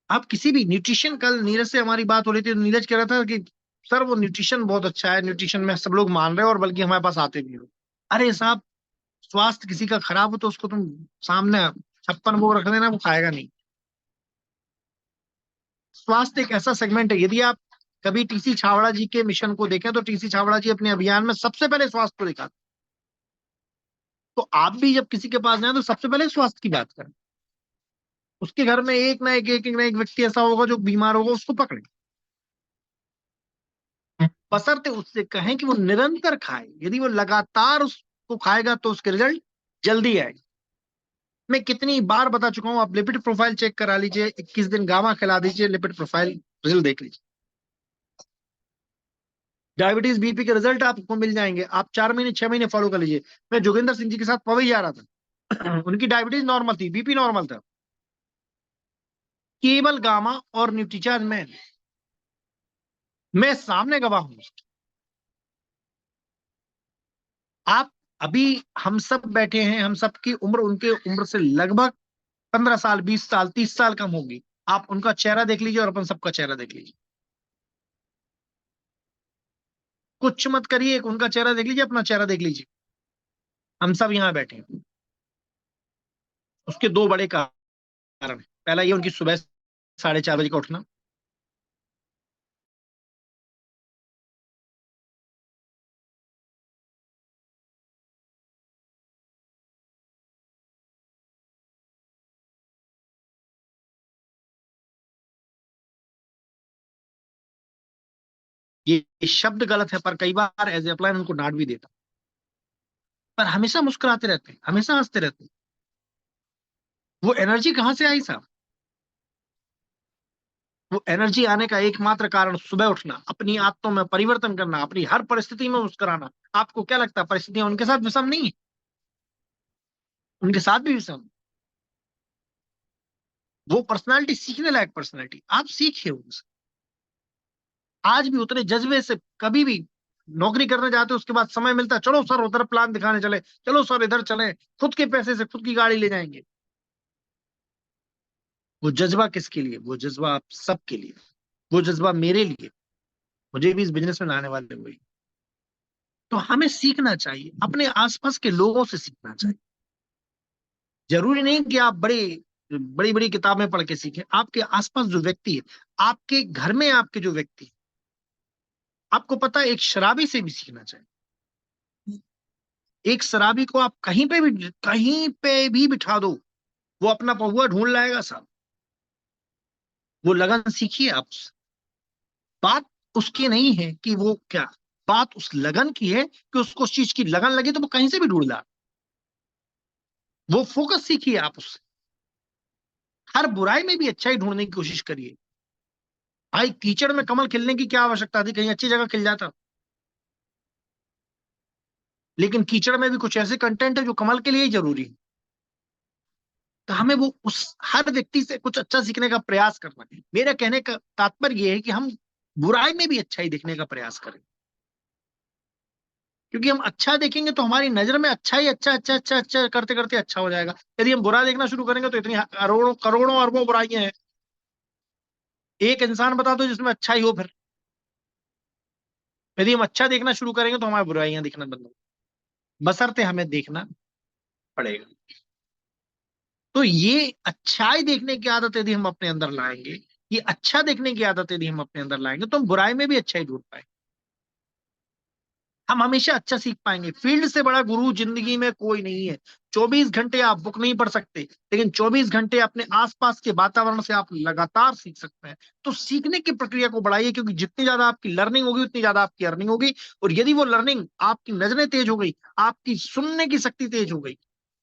Speaker 5: आप किसी भी न्यूट्रिशन, कल नीरज से हमारी बात हो रही थी, नीरज कह रहा था कि सर वो न्यूट्रिशन बहुत अच्छा है, न्यूट्रिशन में सब लोग मान रहे हो और बल्कि हमारे पास आते भी हो। अरे साहब, स्वास्थ्य किसी का खराब हो तो उसको तुम सामने 56 भोग रख देना, वो खाएगा नहीं। स्वास्थ्य एक ऐसा सेगमेंट है, यदि आप कभी टीसी छावड़ा जी के मिशन को देखें तो टीसी छावड़ा जी अपने अभियान में सबसे पहले स्वास्थ्य को दिखाते। तो आप भी जब किसी के पास जाए तो सबसे पहले स्वास्थ्य की बात करें। उसके घर में एक ना एक व्यक्ति ऐसा होगा जो बीमार होगा, उसको पकड़े, बशर्ते उससे कहें कि वो निरंतर खाए। यदि वो लगातार उसको खाएगा तो उसके रिजल्ट जल्दी आएगा। मैं कितनी बार बता चुका हूं, आप लिपिड प्रोफाइल चेक करा लीजिए, 21 दिन गामा खिला दीजिए, लिपिड प्रोफाइल रिजल्ट देख लीजिए। डायबिटीज बीपी के रिजल्ट आपको मिल जाएंगे, आप 4 महीने 6 महीने फॉलो कर लीजिए। मैं जोगिंदर सिंह जी के साथ पवई जा रहा था उनकी डायबिटीज नॉर्मल थी, बीपी नॉर्मल था, केवल गामा और न्यूट्रीचार्ज में मैं सामने गवाह हूं। आप अभी, हम सब बैठे हैं, हम सब की उम्र उनके उम्र से लगभग 15 साल, 20 साल, 30 साल कम होगी। आप उनका चेहरा देख लीजिए और अपन सबका चेहरा देख लीजिए, कुछ मत करिए, उनका चेहरा देख लीजिए, अपना चेहरा देख लीजिए। हम सब यहाँ बैठे हैं। उसके दो बड़े कारण हैं। पहला ये उनकी सुबह 4:30 बजे का उठना, ये शब्द गलत है पर कई बार एज ए अप्लाई उनको डांट भी देता, पर हमेशा मुस्कुराते रहते हैं, हमेशा हंसते रहते हैं। वो एनर्जी कहाँ से आई साहब? वो एनर्जी आने का एकमात्र कारण सुबह उठना, अपनी आदतों में परिवर्तन करना, अपनी हर परिस्थिति में मुस्कुराना। आपको क्या लगता है परिस्थितियां उनके साथ विषम नहीं है? उनके साथ भी विषम। वो पर्सनालिटी सीखने लायक पर्सनालिटी, आप सीखिए उनसे। आज भी उतने जज्बे से कभी भी नौकरी करने जाते, उसके बाद समय मिलता है, चलो सर उधर प्लान दिखाने चले, चलो सर इधर चले, खुद के पैसे से खुद की गाड़ी ले जाएंगे। वो जज्बा किसके लिए? वो जज्बा आप सबके लिए, वो जज्बा मेरे लिए, मुझे भी इस बिजनेस में लाने वाले हुए। तो हमें सीखना चाहिए, अपने आसपास के लोगों से सीखना चाहिए। जरूरी नहीं कि आप बड़ी बड़ी किताबें पढ़ के सीखें। आपके आसपास जो व्यक्ति है, आपके घर में आपके जो व्यक्ति है, आपको पता है एक शराबी से भी सीखना चाहिए। एक शराबी को आप कहीं पे भी बिठा दो, वो अपना पहुआ ढूंढ लाएगा साहब। वो लगन सीखिए आप उससे। बात उसकी नहीं है कि वो क्या, बात उस लगन की है कि उसको उस चीज की लगन लगी तो वो कहीं से भी ढूंढ ला। वो फोकस सीखिए आप उससे। हर बुराई में भी अच्छाई ढूंढने की कोशिश करिए। भाई कीचड़ में कमल खिलने की क्या आवश्यकता थी? कहीं अच्छी जगह खिल जाता। लेकिन कीचड़ में भी कुछ ऐसे कंटेंट है जो कमल के लिए ही जरूरी है। तो हमें वो उस हर व्यक्ति से कुछ अच्छा सीखने का प्रयास करना है। मेरा कहने का तात्पर्य यह है कि हम बुराई में भी अच्छाई देखने का प्रयास करें, क्योंकि हम अच्छा देखेंगे तो हमारी नजर में अच्छा ही अच्छा अच्छा अच्छा अच्छा करते करते अच्छा हो जाएगा। यदि हम बुरा देखना शुरू करेंगे तो इतनी करोड़ों करोड़ों अरबों बुराइयां हैं, एक इंसान बता दो जिसमें अच्छा ही हो। फिर यदि हम अच्छा देखना शुरू करेंगे तो हमारी बुराइयां दिखना बंद हो, बशर्ते हमें देखना पड़ेगा। तो ये अच्छाई देखने की आदत यदि हम अपने अंदर लाएंगे, ये अच्छा देखने की आदत यदि हम अपने अंदर लाएंगे, तो हम बुराई में भी अच्छाई ढूंढ पाएंगे। हम हमेशा अच्छा सीख पाएंगे। फील्ड से बड़ा गुरु जिंदगी में कोई नहीं है। 24 घंटे आप बुक नहीं पढ़ सकते, लेकिन 24 घंटे अपने आसपास के वातावरण से आप लगातार सीख सकते हैं। तो सीखने की प्रक्रिया को बढ़ाइए, क्योंकि जितनी ज्यादा आपकी लर्निंग होगी उतनी ज्यादा आपकी अर्निंग होगी। और यदि वो लर्निंग, आपकी नजरें तेज हो गई, आपकी सुनने की शक्ति तेज हो गई,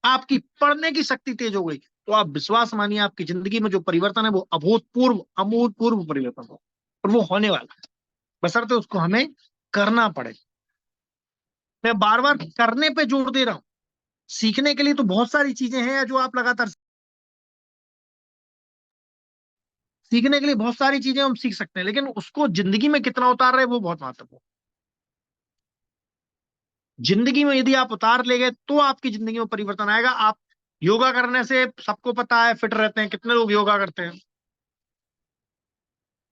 Speaker 5: आपकी पढ़ने की शक्ति तेज हो गई, तो आप विश्वास मानिए आपकी जिंदगी में जो परिवर्तन है वो अभूतपूर्व अभूतपूर्व परिवर्तन हो, और वो होने वाला है। बशर्ते उसको हमें करना पड़े। मैं बार बार करने पे जोर दे रहा हूं। सीखने के लिए तो बहुत सारी चीजें हैं जो आप लगातार, सीखने के लिए बहुत सारी चीजें हम सीख सकते हैं, लेकिन उसको जिंदगी में कितना उतार रहे हैं वो बहुत महत्वपूर्ण। जिंदगी में यदि आप उतार ले गए तो आपकी जिंदगी में परिवर्तन आएगा। आप योगा करने से, सबको पता है फिट रहते हैं, कितने लोग योगा करते हैं?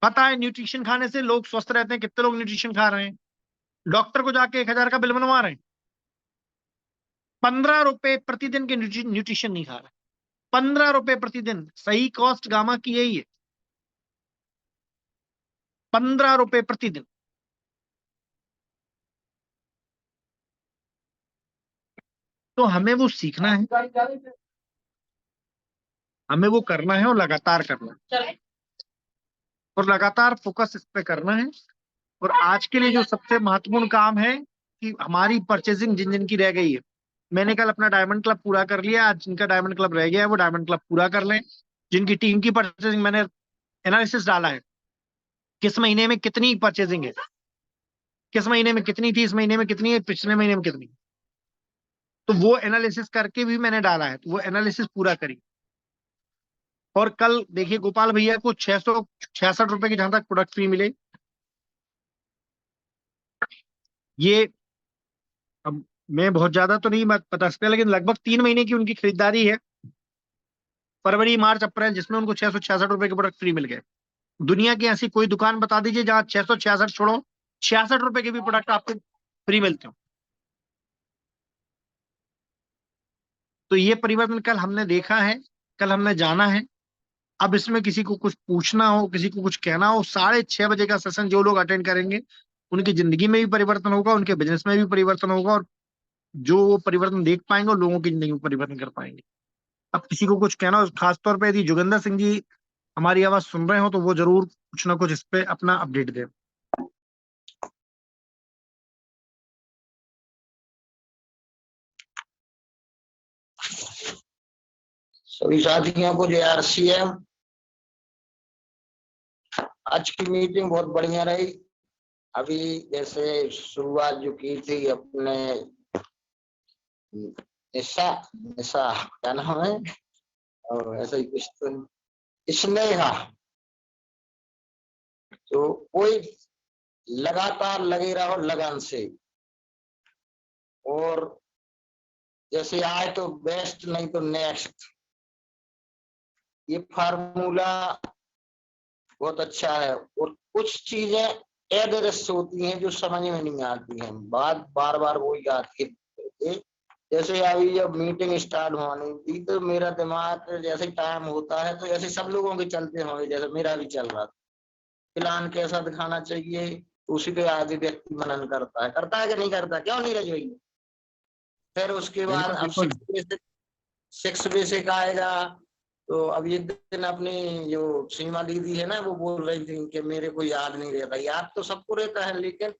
Speaker 5: पता है न्यूट्रिशन खाने से लोग स्वस्थ रहते हैं, कितने लोग न्यूट्रिशन खा रहे हैं? डॉक्टर को जाके 1,000 का बिल बनवा रहे हैं, 15 रुपए प्रतिदिन के न्यूट्रिशन नहीं खा रहे। 15 रुपए प्रतिदिन, सही कॉस्ट गामा की यही है, 15 रुपए प्रतिदिन। तो हमें वो सीखना है, हमें वो करना है और लगातार करना है, और लगातार फोकस इस पे करना है। और आज के लिए जो सबसे महत्वपूर्ण काम है कि हमारी परचेसिंग जिन जिन की रह गई है, मैंने कल अपना डायमंड क्लब पूरा कर लिया, आज जिनका डायमंड क्लब रह गया है वो डायमंड क्लब पूरा कर लें। जिनकी टीम की परचेसिंग, मैंने एनालिसिस डाला है किस महीने में कितनी परचेसिंग है, किस महीने में कितनी थी, इस महीने में कितनी है, पिछले महीने में कितनी। तो वो एनालिसिस करके भी मैंने डाला है, तो वो एनालिसिस पूरा करी। और कल देखिए गोपाल भैया को 666 रुपए की जहां तक प्रोडक्ट फ्री मिले। ये, अब मैं बहुत ज्यादा तो नहीं बता सकता, लेकिन लगभग 3 महीने की उनकी खरीदारी है, फरवरी मार्च अप्रैल, जिसमें उनको 666 रुपए के प्रोडक्ट फ्री मिल गए। दुनिया की ऐसी कोई दुकान बता दीजिए जहां 666 छोड़ो, 66 रुपए के भी प्रोडक्ट आपको फ्री मिलते हो। तो ये परिवर्तन कल हमने देखा है, कल हमने जाना है। अब इसमें किसी को कुछ पूछना हो, किसी को कुछ कहना हो, 6:30 का सेशन जो लोग अटेंड करेंगे उनकी जिंदगी में भी परिवर्तन होगा, उनके बिजनेस में भी परिवर्तन होगा, और जो वो परिवर्तन देख पाएंगे और लोगों की जिंदगी में परिवर्तन कर पाएंगे। अब किसी को कुछ कहना हो, खासतौर पे यदि जोगिंदर सिंह जी हमारी आवाज सुन रहे हो तो वो जरूर कुछ ना कुछ इस पे अपना अपडेट दें।
Speaker 6: सभी साथियों को जय आरसीएम। आज की मीटिंग बहुत बढ़िया रही। अभी जैसे शुरुआत जो की थी अपने निशा निशा क्या नाम है, और ऐसा ही कुछ तो स्नेहा, तो कोई लगातार लगे रहो लगन से, और जैसे आए तो बेस्ट, नहीं तो नेक्स्ट। ये फार्मूला बहुत अच्छा है। और कुछ चीजें अदृश्य होती हैं जो समझ में नहीं आती हैं, बात बार बार वही आती है। जैसे अभी जब मीटिंग स्टार्ट होनी थी तो मेरा दिमाग जैसे टाइम होता है तो जैसे सब लोगों के चलते होंगे, जैसे मेरा भी चल रहा था, प्लान कैसा दिखाना चाहिए उसी पे आगे व्यक्ति मनन करता है कि नहीं करता, क्यों नहीं रज भैया? फिर उसके बाद अब 6 बेसिक आएगा। तो अब एक दिन अपनी जो सीमा दीदी है ना, वो बोल रही थी कि मेरे को याद नहीं रहता। याद तो सबको रहता है, लेकिन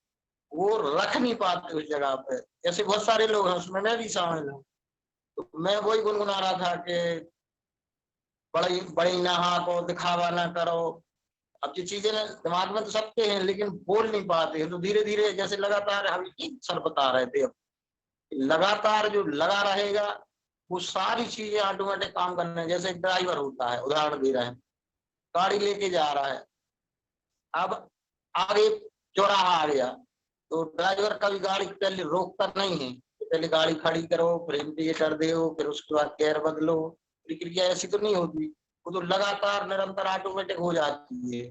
Speaker 6: वो रख नहीं पाते उस जगह पे। जैसे बहुत सारे लोग हैं, उसमें मैं भी शामिल हूँ। तो मैं वही गुनगुना रहा था कि बड़ी बड़ी नहा को दिखावा ना करो। अब ये चीजें दिमाग में तो सबके हैं, लेकिन बोल नहीं पाते हैं। तो धीरे धीरे जैसे लगातार हम सर बता रहे थे, लगातार जो लगा रहेगा वो सारी चीजें ऑटोमेटिक काम करने। जैसे एक ड्राइवर होता है, उदाहरण दे रहे हैं, गाड़ी लेके जा रहा है, अब आगे चौराहा आ गया, तो ड्राइवर कभी गाड़ी पहले रोकता नहीं है, पहले गाड़ी खड़ी करो, फिर इंडिकेटर दो, फिर उसके बाद गियर बदलो। प्रक्रिया ऐसी तो नहीं होती, वो तो लगातार निरंतर ऑटोमेटिक हो जाती है।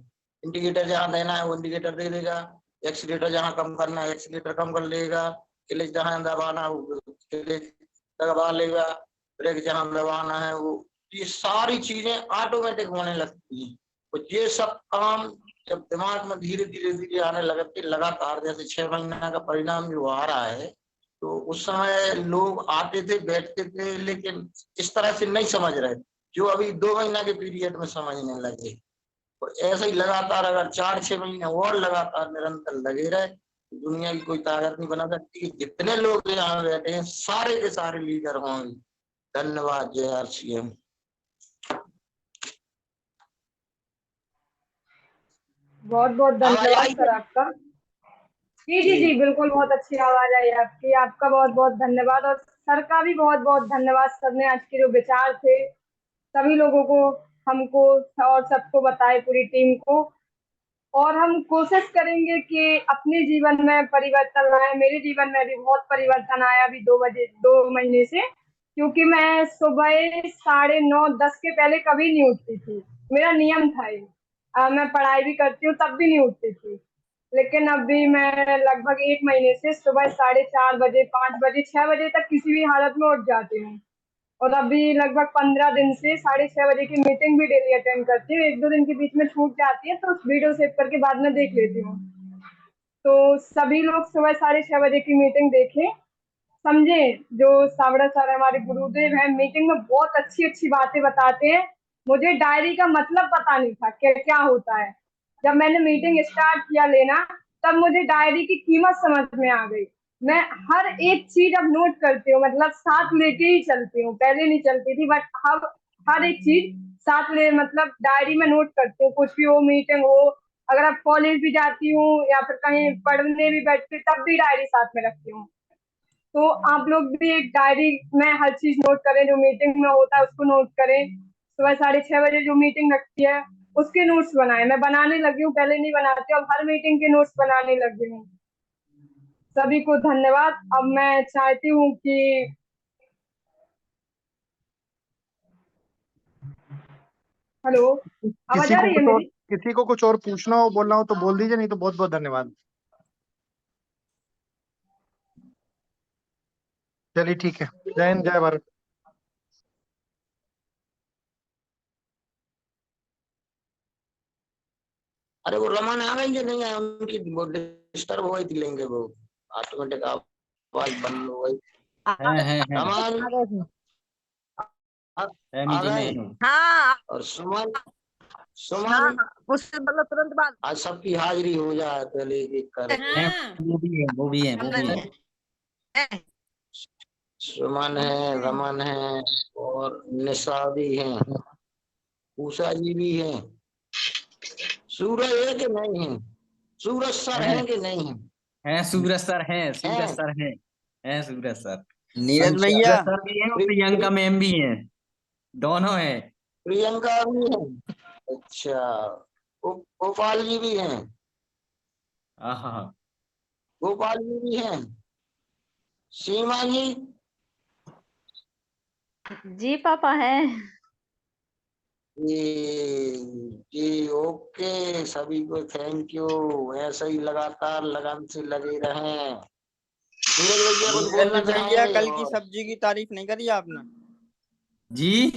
Speaker 6: इंडिकेटर जहाँ देना है वो इंडिकेटर दे देगा, एक्सीलेटर जहाँ कम करना है एक्सीलेटर कम कर लेगा, क्लच जहाँ दबाना है वो क्लच दबा लेगा, ब्रेक जहाँ दबाना है वो। ये सारी चीजें ऑटोमेटिक होने लगती हैं। तो ये सब काम जब दिमाग में धीरे धीरे धीरे आने लगते लगातार, जैसे 6 महीना का परिणाम जो आ रहा है, तो उस समय लोग आते थे बैठते थे, लेकिन इस तरह से नहीं समझ रहे जो अभी 2 महीना के पीरियड में समझने लगे। और ऐसे ही लगातार अगर 4-6 महीने और लगातार निरंतर लगे रहे, दुनिया की कोई ताकत नहीं बना सकती। जितने लोग यहाँ बैठे हैं सारे के सारे लीडर होंगे। धन्यवाद। जय आरसीएम।
Speaker 1: बहुत बहुत धन्यवाद सर आपका। जी जी जी बिल्कुल, बहुत अच्छी आवाज आई आपकी, आपका बहुत बहुत धन्यवाद। और सर का भी बहुत बहुत धन्यवाद। सर ने आज के जो विचार थे सभी लोगों को, हमको और सबको बताए, पूरी टीम को। और हम कोशिश करेंगे कि अपने जीवन में परिवर्तन लाए। मेरे जीवन में भी बहुत परिवर्तन आया अभी 2 महीने से, क्योंकि मैं सुबह 9:30-10 के पहले कभी नहीं उठती थी। मेरा नियम था ये। मैं पढ़ाई भी करती हूँ तब भी नहीं उठती थी, लेकिन अभी मैं लगभग 1 महीने से सुबह 4:30 बजे, 5 बजे, 6 बजे तक किसी भी हालत में उठ जाती हूँ। और अभी लगभग 15 दिन से 6:30 बजे की मीटिंग भी डेली अटेंड करती हूँ। 1-2 दिन के बीच में छूट जाती है तो वीडियो सेव करके बाद में देख लेती हूँ। तो सभी लोग सुबह 6:30 बजे की मीटिंग देखें, समझे। जो सावड़ा सर हमारे गुरुदेव हैं, मीटिंग में बहुत अच्छी अच्छी बातें बताते हैं। मुझे डायरी का मतलब पता नहीं था कि क्या होता है। जब मैंने मीटिंग स्टार्ट किया लेना, तब मुझे डायरी की कीमत समझ में आ गई। मैं हर एक चीज अब नोट करती हूँ, मतलब साथ लेके ही चलती हूँ। पहले नहीं चलती थी, बट अब हर एक चीज साथ ले, मतलब डायरी में नोट करती हूँ। कुछ भी हो, मीटिंग हो, अगर आप कॉलेज भी जाती हूँ या फिर कहीं पढ़ने भी बैठती, तब भी डायरी साथ में रखती हूँ। तो आप लोग भी एक डायरी में हर चीज नोट करें, जो मीटिंग में होता है उसको नोट करें। सुबह 6:30 बजे जो मीटिंग रखती है उसके नोट्स बनाए। मैं बनाने लगी हूँ, पहले नहीं बनाती, अब हर मीटिंग के नोट्स बनाने लगी हूँ। सभी को धन्यवाद। अब मैं चाहती हूँ कि हेलो, आवाज आ रही है मेरी?
Speaker 5: किसी को कुछ और पूछना हो, बोलना हो तो बोल दीजिए, नहीं तो बहुत बहुत धन्यवाद। चलिए ठीक है। जय हिंद, जय भारत।
Speaker 6: अरे वो रमन आ गई कि नहीं आए, उनकी वो डिस्टर्ब हो गई थी, लेंगे वो ऑटोमेटिक आवाज बंद हो गई।
Speaker 2: है
Speaker 6: रमन
Speaker 2: है
Speaker 6: आ
Speaker 2: मीटिंग
Speaker 6: गए।
Speaker 2: में हूँ।
Speaker 7: हाँ
Speaker 6: और सुमन
Speaker 7: हाँ,
Speaker 6: सुमन
Speaker 7: उससे मतलब तुरंत बाद
Speaker 6: आज सबकी हाजिरी हो जाए पहले एक एक कर।
Speaker 2: है, वो भी है, वो भी है, वो भी है।
Speaker 6: सुमन है, रमन है, और निशा भी है, उषा जी भी है। सूरज है कि नहीं है? सूरज सर
Speaker 2: है,
Speaker 6: है कि नहीं है?
Speaker 2: सूरज सर है, सूरज
Speaker 6: हैं?
Speaker 2: सर है सूरज सर।
Speaker 7: नीरज
Speaker 6: अच्छा।
Speaker 7: भैया
Speaker 2: सूरज सर भी है और
Speaker 6: प्रि-
Speaker 2: प्रियंका
Speaker 6: प्रि-
Speaker 2: मैम भी है, दोनों है।
Speaker 6: प्रियंका भी है। अच्छा। गोपाल जी भी हैं।
Speaker 2: हाँ,
Speaker 6: गोपाल जी भी हैं। सीमा जी।
Speaker 8: जी पापा है।
Speaker 6: जी ओके, सभी को थैंक यू। ऐसे ही लगातार लगन से लगे रहें। नीरज भैया कुछ बोलना
Speaker 7: नीरज भैया
Speaker 6: चाहेंगे?
Speaker 7: कल की
Speaker 6: और
Speaker 7: सब्जी की तारीफ नहीं करी आपने?
Speaker 2: जी।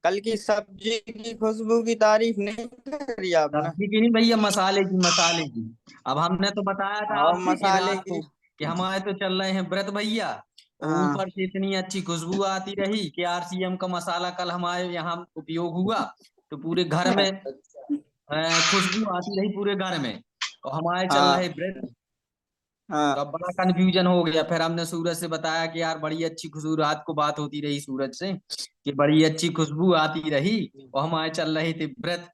Speaker 7: कल की सब्जी की खुशबू की तारीफ नहीं करी आपने?
Speaker 2: सब्जी की नहीं भैया, मसाले की, मसाले की। अब हमने तो बताया था
Speaker 7: और
Speaker 2: आपसे कि
Speaker 7: मसाले
Speaker 2: रात
Speaker 7: की।
Speaker 2: को कि हमारे तो चल रहे हैं व्रत भैया, और
Speaker 7: हाँ
Speaker 2: ऊपर से इतनी अच्छी खुशबू आती रही कि आरसीएम का मसाला कल हमारे यहाँ उपयोग हुआ, तो पूरे घर में खुशबू आती रही पूरे घर में, और हमारे चल
Speaker 7: हाँ
Speaker 2: रहे व्रत।
Speaker 7: हाँ
Speaker 2: तो अब बड़ा कंफ्यूजन हो गया, फिर हमने सूरज से बताया कि यार बड़ी अच्छी खुशबू, रात को बात होती रही सूरज से कि बड़ी अच्छी खुशबू आती रही, और हमारे चल रहे थे व्रत।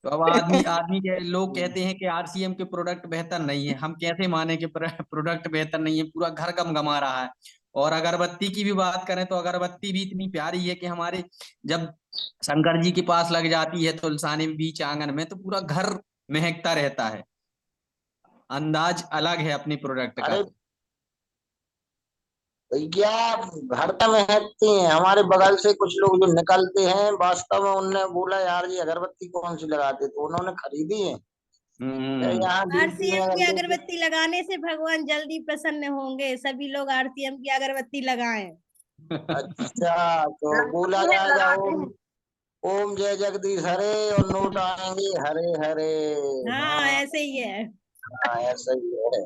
Speaker 2: तो अब आदमी आदमी के लोग कहते हैं कि आरसीएम के प्रोडक्ट बेहतर नहीं है, हम कैसे माने कि प्रोडक्ट बेहतर नहीं है, पूरा घर गमगमा रहा है। और अगरबत्ती की भी बात करें तो अगरबत्ती भी इतनी प्यारी है कि हमारे जब शंकर जी के पास लग जाती है तुलसाने में बीच आंगन में, तो पूरा घर महकता रहता है। अंदाज अलग है अपनी प्रोडक्ट का।
Speaker 6: अरे भैया, घर तो महकती हैं। हमारे बगल से कुछ लोग जो निकलते हैं, वास्तव में उनने बोला यार जी अगरबत्ती कौन सी लगाते, तो उन्होंने खरीदी है। यहाँ ड्यूटी में
Speaker 8: आरसीएम की
Speaker 6: अगर लेके।
Speaker 8: अगरबत्ती लगाने से भगवान जल्दी प्रसन्न होंगे, सभी लोग आरसीएम की अगरबत्ती लगाएं।
Speaker 6: अच्छा, तो बोला
Speaker 7: लगाते हैं
Speaker 6: जाएगा
Speaker 7: लगाते
Speaker 6: ओम
Speaker 7: हैं।
Speaker 6: ओम जय जगदीश हरे, और नोट आएंगे हरे हरे।
Speaker 8: हाँ
Speaker 6: हाँ
Speaker 8: ऐसे ही है।
Speaker 6: हाँ, ऐसा ही है।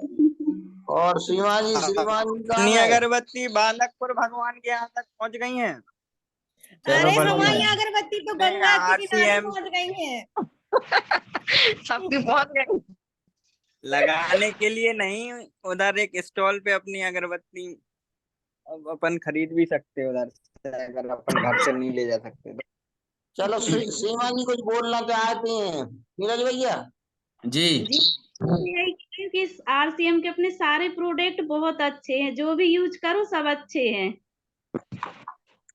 Speaker 6: और सीमा जी, श्रीमान जी कहाँ
Speaker 7: अपनी
Speaker 6: गए?
Speaker 7: अगरबत्ती बालकपुर भगवान के यहाँ तक पहुँच गई हैं।
Speaker 2: चलो
Speaker 8: अरे
Speaker 2: बढ़िया
Speaker 8: हमारी
Speaker 2: है।
Speaker 8: अगरबत्ती तो
Speaker 7: नहीं
Speaker 8: गंगा के किनारे
Speaker 7: आरसीएम
Speaker 8: पहुंच गई है।
Speaker 7: सबकी पहुँच गई। लगाने के लिए नहीं, उधर एक स्टॉल पे अपनी अगरबत्ती अब अपन खरीद भी सकते हैं उधर से, अगर अपन घर से नहीं ले जा सकते तो।
Speaker 6: चलो सीमा जी कुछ बोलना चाहते हैं? नीरज भैया।
Speaker 2: जी।
Speaker 8: जी यही कि आरसीएम के अपने सारे प्रोडक्ट बहुत अच्छे हैं, जो भी यूज करो सब अच्छे हैं।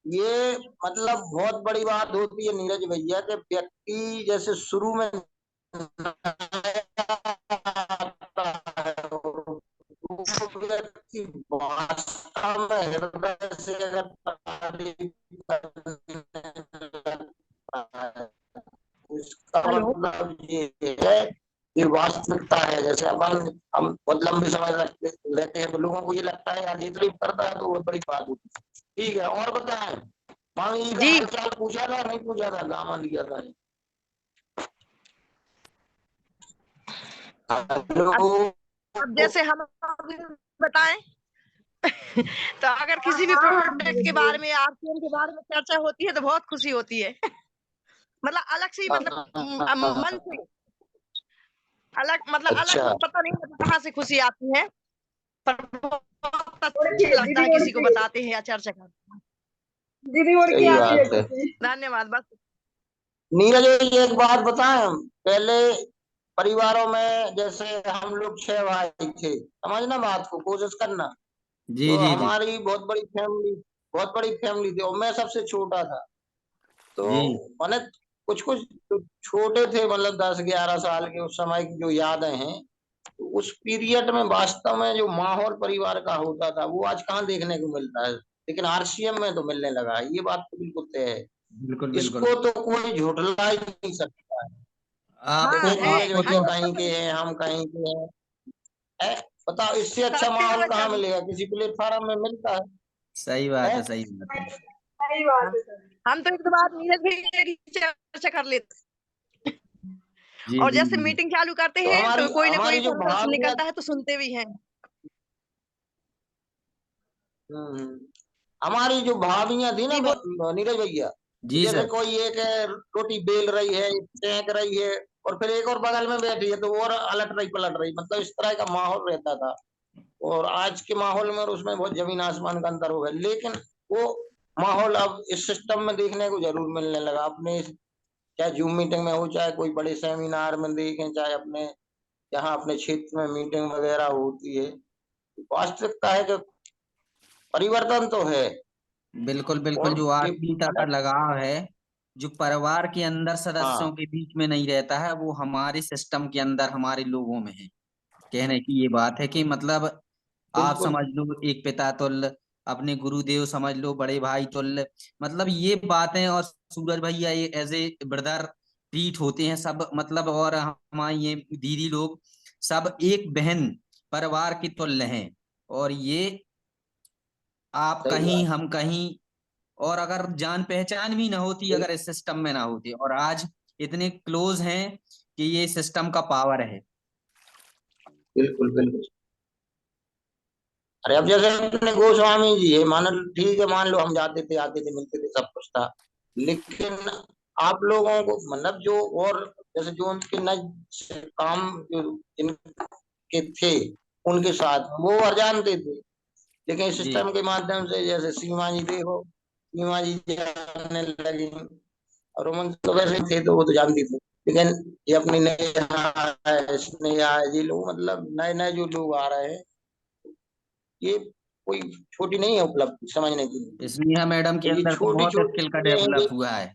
Speaker 6: ये मतलब बहुत बड़ी बात होती है नीरज भैया कि व्यक्ति जैसे शुरू में वो व्यक्ति वास्तव में हृदय से अगर तारीफ करने लगता है, उसका
Speaker 7: हेलो।
Speaker 6: मतलब ये है, ये वास्तविकता है। जैसे अपन हम बहुत लंबे समय रहते हैं, तो लोगों को ये लगता है यार ये तारीफ करता है तो वो बड़ी बात होती है। ठीक है, और बताएं। मामी जी का
Speaker 7: जी
Speaker 6: हाल चाल पूछा था नहीं पूछा था? गामा लिया था।
Speaker 7: अब
Speaker 6: हेलो।
Speaker 7: अब जैसे हम अभी बताएं तो अगर किसी भी प्रोडक्ट के बारे में, आरसीएम के बारे में चर्चा होती है तो बहुत खुशी होती है। मतलब अलग से ही, मतलब मन से अलग, मतलब अलग,
Speaker 6: अच्छा।
Speaker 7: पता नहीं मतलब कहाँ से खुशी आती है, पर बहुत
Speaker 1: उड़
Speaker 7: अच्छा
Speaker 1: के
Speaker 7: लगता
Speaker 1: दीदी
Speaker 7: है
Speaker 1: उड़
Speaker 7: किसी को
Speaker 1: के
Speaker 7: बताते हैं या चर्चा करते हैं।
Speaker 1: दीदी उड़ के
Speaker 6: सही
Speaker 1: आती है
Speaker 6: बात है।
Speaker 1: खुशी।
Speaker 7: धन्यवाद। बस
Speaker 6: नीरज जी एक बात बताएं। पहले परिवारों में जैसे हम लोग 6 भाई थे, समझना बात को, कोशिश करना।
Speaker 2: जी
Speaker 6: तो
Speaker 2: जी जी
Speaker 6: हमारी बहुत बड़ी फैमिली थी, और मैं सबसे छोटा था। तो
Speaker 2: जी
Speaker 6: मैंने कुछ कुछ छोटे थे, मतलब 10-11 साल के, उस समय की जो यादें हैं, तो उस पीरियड में वास्तव में जो माहौल परिवार का होता था वो आज कहाँ देखने को मिलता है, लेकिन आरसीएम में तो मिलने लगा है। ये बात तो बिल्कुल तय है।
Speaker 2: बिल्कुल बिल्कुल।
Speaker 6: इसको तो कोई झुठला ही नहीं सकता है।
Speaker 2: आपको
Speaker 6: देखिए
Speaker 7: हाँ है,
Speaker 6: नीरज भैया
Speaker 2: आपको
Speaker 6: कहीं के हैं, हम कहीं के हैं। बताओ, इससे अच्छा
Speaker 7: सबसे
Speaker 6: माहौल
Speaker 7: अच्छा।
Speaker 6: कहाँ मिलेगा? किसी प्लेटफॉर्म में मिलता
Speaker 2: सही बात
Speaker 6: है?
Speaker 2: है, सही बात है।
Speaker 1: सही बात
Speaker 7: हाँ,
Speaker 1: है सर।
Speaker 7: हम तो एक बार नीरज भैया की चर्चा कर लेते।
Speaker 2: जी
Speaker 7: और
Speaker 2: जी
Speaker 7: जैसे
Speaker 2: जी।
Speaker 7: मीटिंग चालू करते
Speaker 6: तो
Speaker 7: हैं
Speaker 6: हमारी
Speaker 7: तो कोई ना कोई
Speaker 6: हमारी जो
Speaker 7: इधर उधर
Speaker 6: भावनाएं
Speaker 7: निकलता है तो सुनते भी हैं।
Speaker 6: हमारी जो भाभियां थी ना
Speaker 7: जी
Speaker 6: नीरज भैया,
Speaker 2: जी
Speaker 6: जैसे
Speaker 2: सर।
Speaker 6: कोई एक रोटी बेल रही है, सेंक रही है, और फिर एक और बगल में बैठी है तो वो और अलट रही पलट रही, मतलब इस तरह का माहौल रहता था। और आज के माहौल में और उसमें बहुत जमीन आसमान का अंतर हो गया, लेकिन वो माहौल अब इस सिस्टम में देखने को जरूर मिलने लगा। अपने चाहे जूम मीटिंग में हो, चाहे कोई बड़े सेमिनार में देखें, चाहे अपने यहाँ अपने क्षेत्र में मीटिंग वगैरह होती है, वास्तविकता है कि परिवर्तन तो है।
Speaker 2: बिल्कुल बिल्कुल,
Speaker 6: और
Speaker 2: जो
Speaker 6: ये
Speaker 2: आत्मीयता का लगाव है, जो परिवार के अंदर सदस्यों
Speaker 6: हाँ
Speaker 2: के बीच में नहीं रहता है, वो हमारे सिस्टम के अंदर हमारे लोगों में है। कहने की ये बात है कि मतलब आप
Speaker 6: बिल्कुल
Speaker 2: समझ लो एक पिता तुल्य, अपने गुरुदेव समझ लो बड़े भाई तुल्य, मतलब ये बातें। और सूरज भैया ये एज ए ब्रदर ट्रीट होते हैं सब, मतलब। और हमारी ये दीदी लोग सब एक बहन परिवार के तुल्य हैं। और ये आप
Speaker 6: सही
Speaker 2: कहीं
Speaker 6: बात।
Speaker 2: हम कहीं, और अगर जान पहचान भी ना होती अगर इस सिस्टम में ना होती, और आज इतने क्लोज हैं कि ये सिस्टम का पावर है।
Speaker 6: बिल्कुल बिल्कुल। अरे अब जैसे अपने गोस्वामी जी है, मान लो ठीक है, मान लो हम जाते थे आते थे मिलते थे सब कुछ था, लेकिन आप लोगों को मतलब जो और जैसे जो उनके न काम जो इनके थे उनके साथ वो और जानते थे, लेकिन इस
Speaker 2: जी
Speaker 6: सिस्टम के माध्यम से जैसे सीमा जी देखो, सीमा जी जानने लगी, और उमन तो वैसे थे तो वो तो जानती थी, लेकिन ये अपनी नेहा है, स्नेहा है, ये लोग मतलब नए नए जो लोग आ रहे हैं, ये कोई छोटी नहीं है उपलब्धि समझने की।
Speaker 2: स्नेहा मैडम के
Speaker 6: तो ये
Speaker 2: अंदर तो
Speaker 6: छोटी
Speaker 2: बहुत
Speaker 6: छोटी
Speaker 2: स्किल का
Speaker 6: चीजें हैं
Speaker 2: डेवलप
Speaker 6: जो
Speaker 2: हुआ है।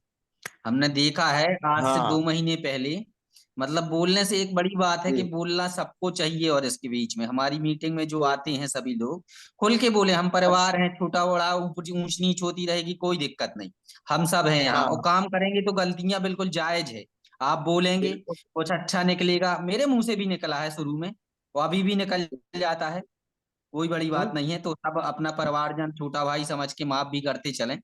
Speaker 2: हमने देखा है आज से
Speaker 6: हाँ
Speaker 2: 2 महीने पहले, मतलब बोलने से एक बड़ी बात है कि
Speaker 6: जी
Speaker 2: बोलना सबको चाहिए। और इसके बीच में हमारी मीटिंग में जो आते हैं सभी लोग खुल के बोले, हम परिवार हैं, छोटा बड़ा ऊंच नीच होती रहेगी, कोई दिक्कत नहीं, हम सब हैं यहाँ, और
Speaker 6: हाँ
Speaker 2: काम करेंगे तो गलतियां बिल्कुल जायज है। आप बोलेंगे
Speaker 6: बिल्कुल
Speaker 2: कुछ अच्छा निकलेगा, मेरे मुंह से भी निकला है शुरू में, वो अभी भी निकल जाता है, कोई बड़ी बात नहीं है। तो सब अपना परिवारजन छोटा भाई समझ के माफ भी करते चलें।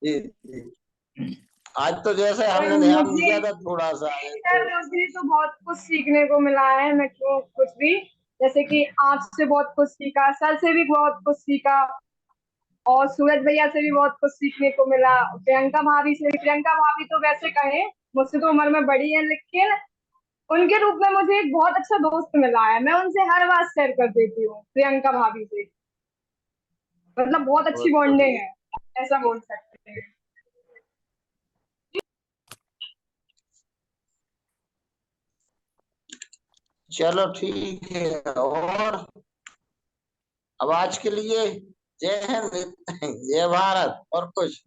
Speaker 6: जी जी। आज तो जैसे
Speaker 1: और
Speaker 6: हमने ध्यान
Speaker 1: मुझे
Speaker 6: दिया था थोड़ा सा
Speaker 1: सर, मुझे तो बहुत कुछ सीखने को मिला है। मैं क्यों कुछ भी, जैसे कि आपसे बहुत कुछ सीखा, सर से भी बहुत कुछ सीखा, और सूरज भैया से भी बहुत कुछ सीखने को मिला, प्रियंका भाभी से भी। प्रियंका भाभी तो वैसे कहें मुझसे तो उम्र में बड़ी है, लेकिन उनके रूप में मुझे एक बहुत अच्छा दोस्त मिला है। मैं उनसे हर बात शेयर कर देती हूँ, प्रियंका भाभी से। मतलब बहुत अच्छी
Speaker 6: बहुत
Speaker 1: बॉन्डिंग
Speaker 6: बढ़िया।
Speaker 1: है, ऐसा बोल सकते हैं।
Speaker 6: चलो ठीक है, और अब आज के लिए जय हिंद जय भारत, और कुछ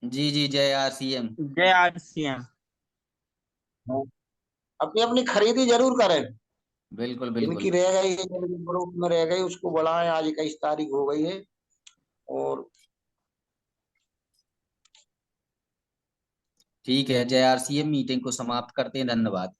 Speaker 2: जी जी, जय RCM।
Speaker 9: जय RCM।
Speaker 6: अपनी अपनी खरीदी जरूर करें,
Speaker 2: बिल्कुल
Speaker 6: जिनकी
Speaker 2: बिल्कुल।
Speaker 6: रह गई है, जिनकी ग्रुप में रह गई उसको बढ़ाएं, आज 21 तारीख हो गई है। और
Speaker 2: ठीक है, जय RCM, मीटिंग को समाप्त करते हैं, धन्यवाद।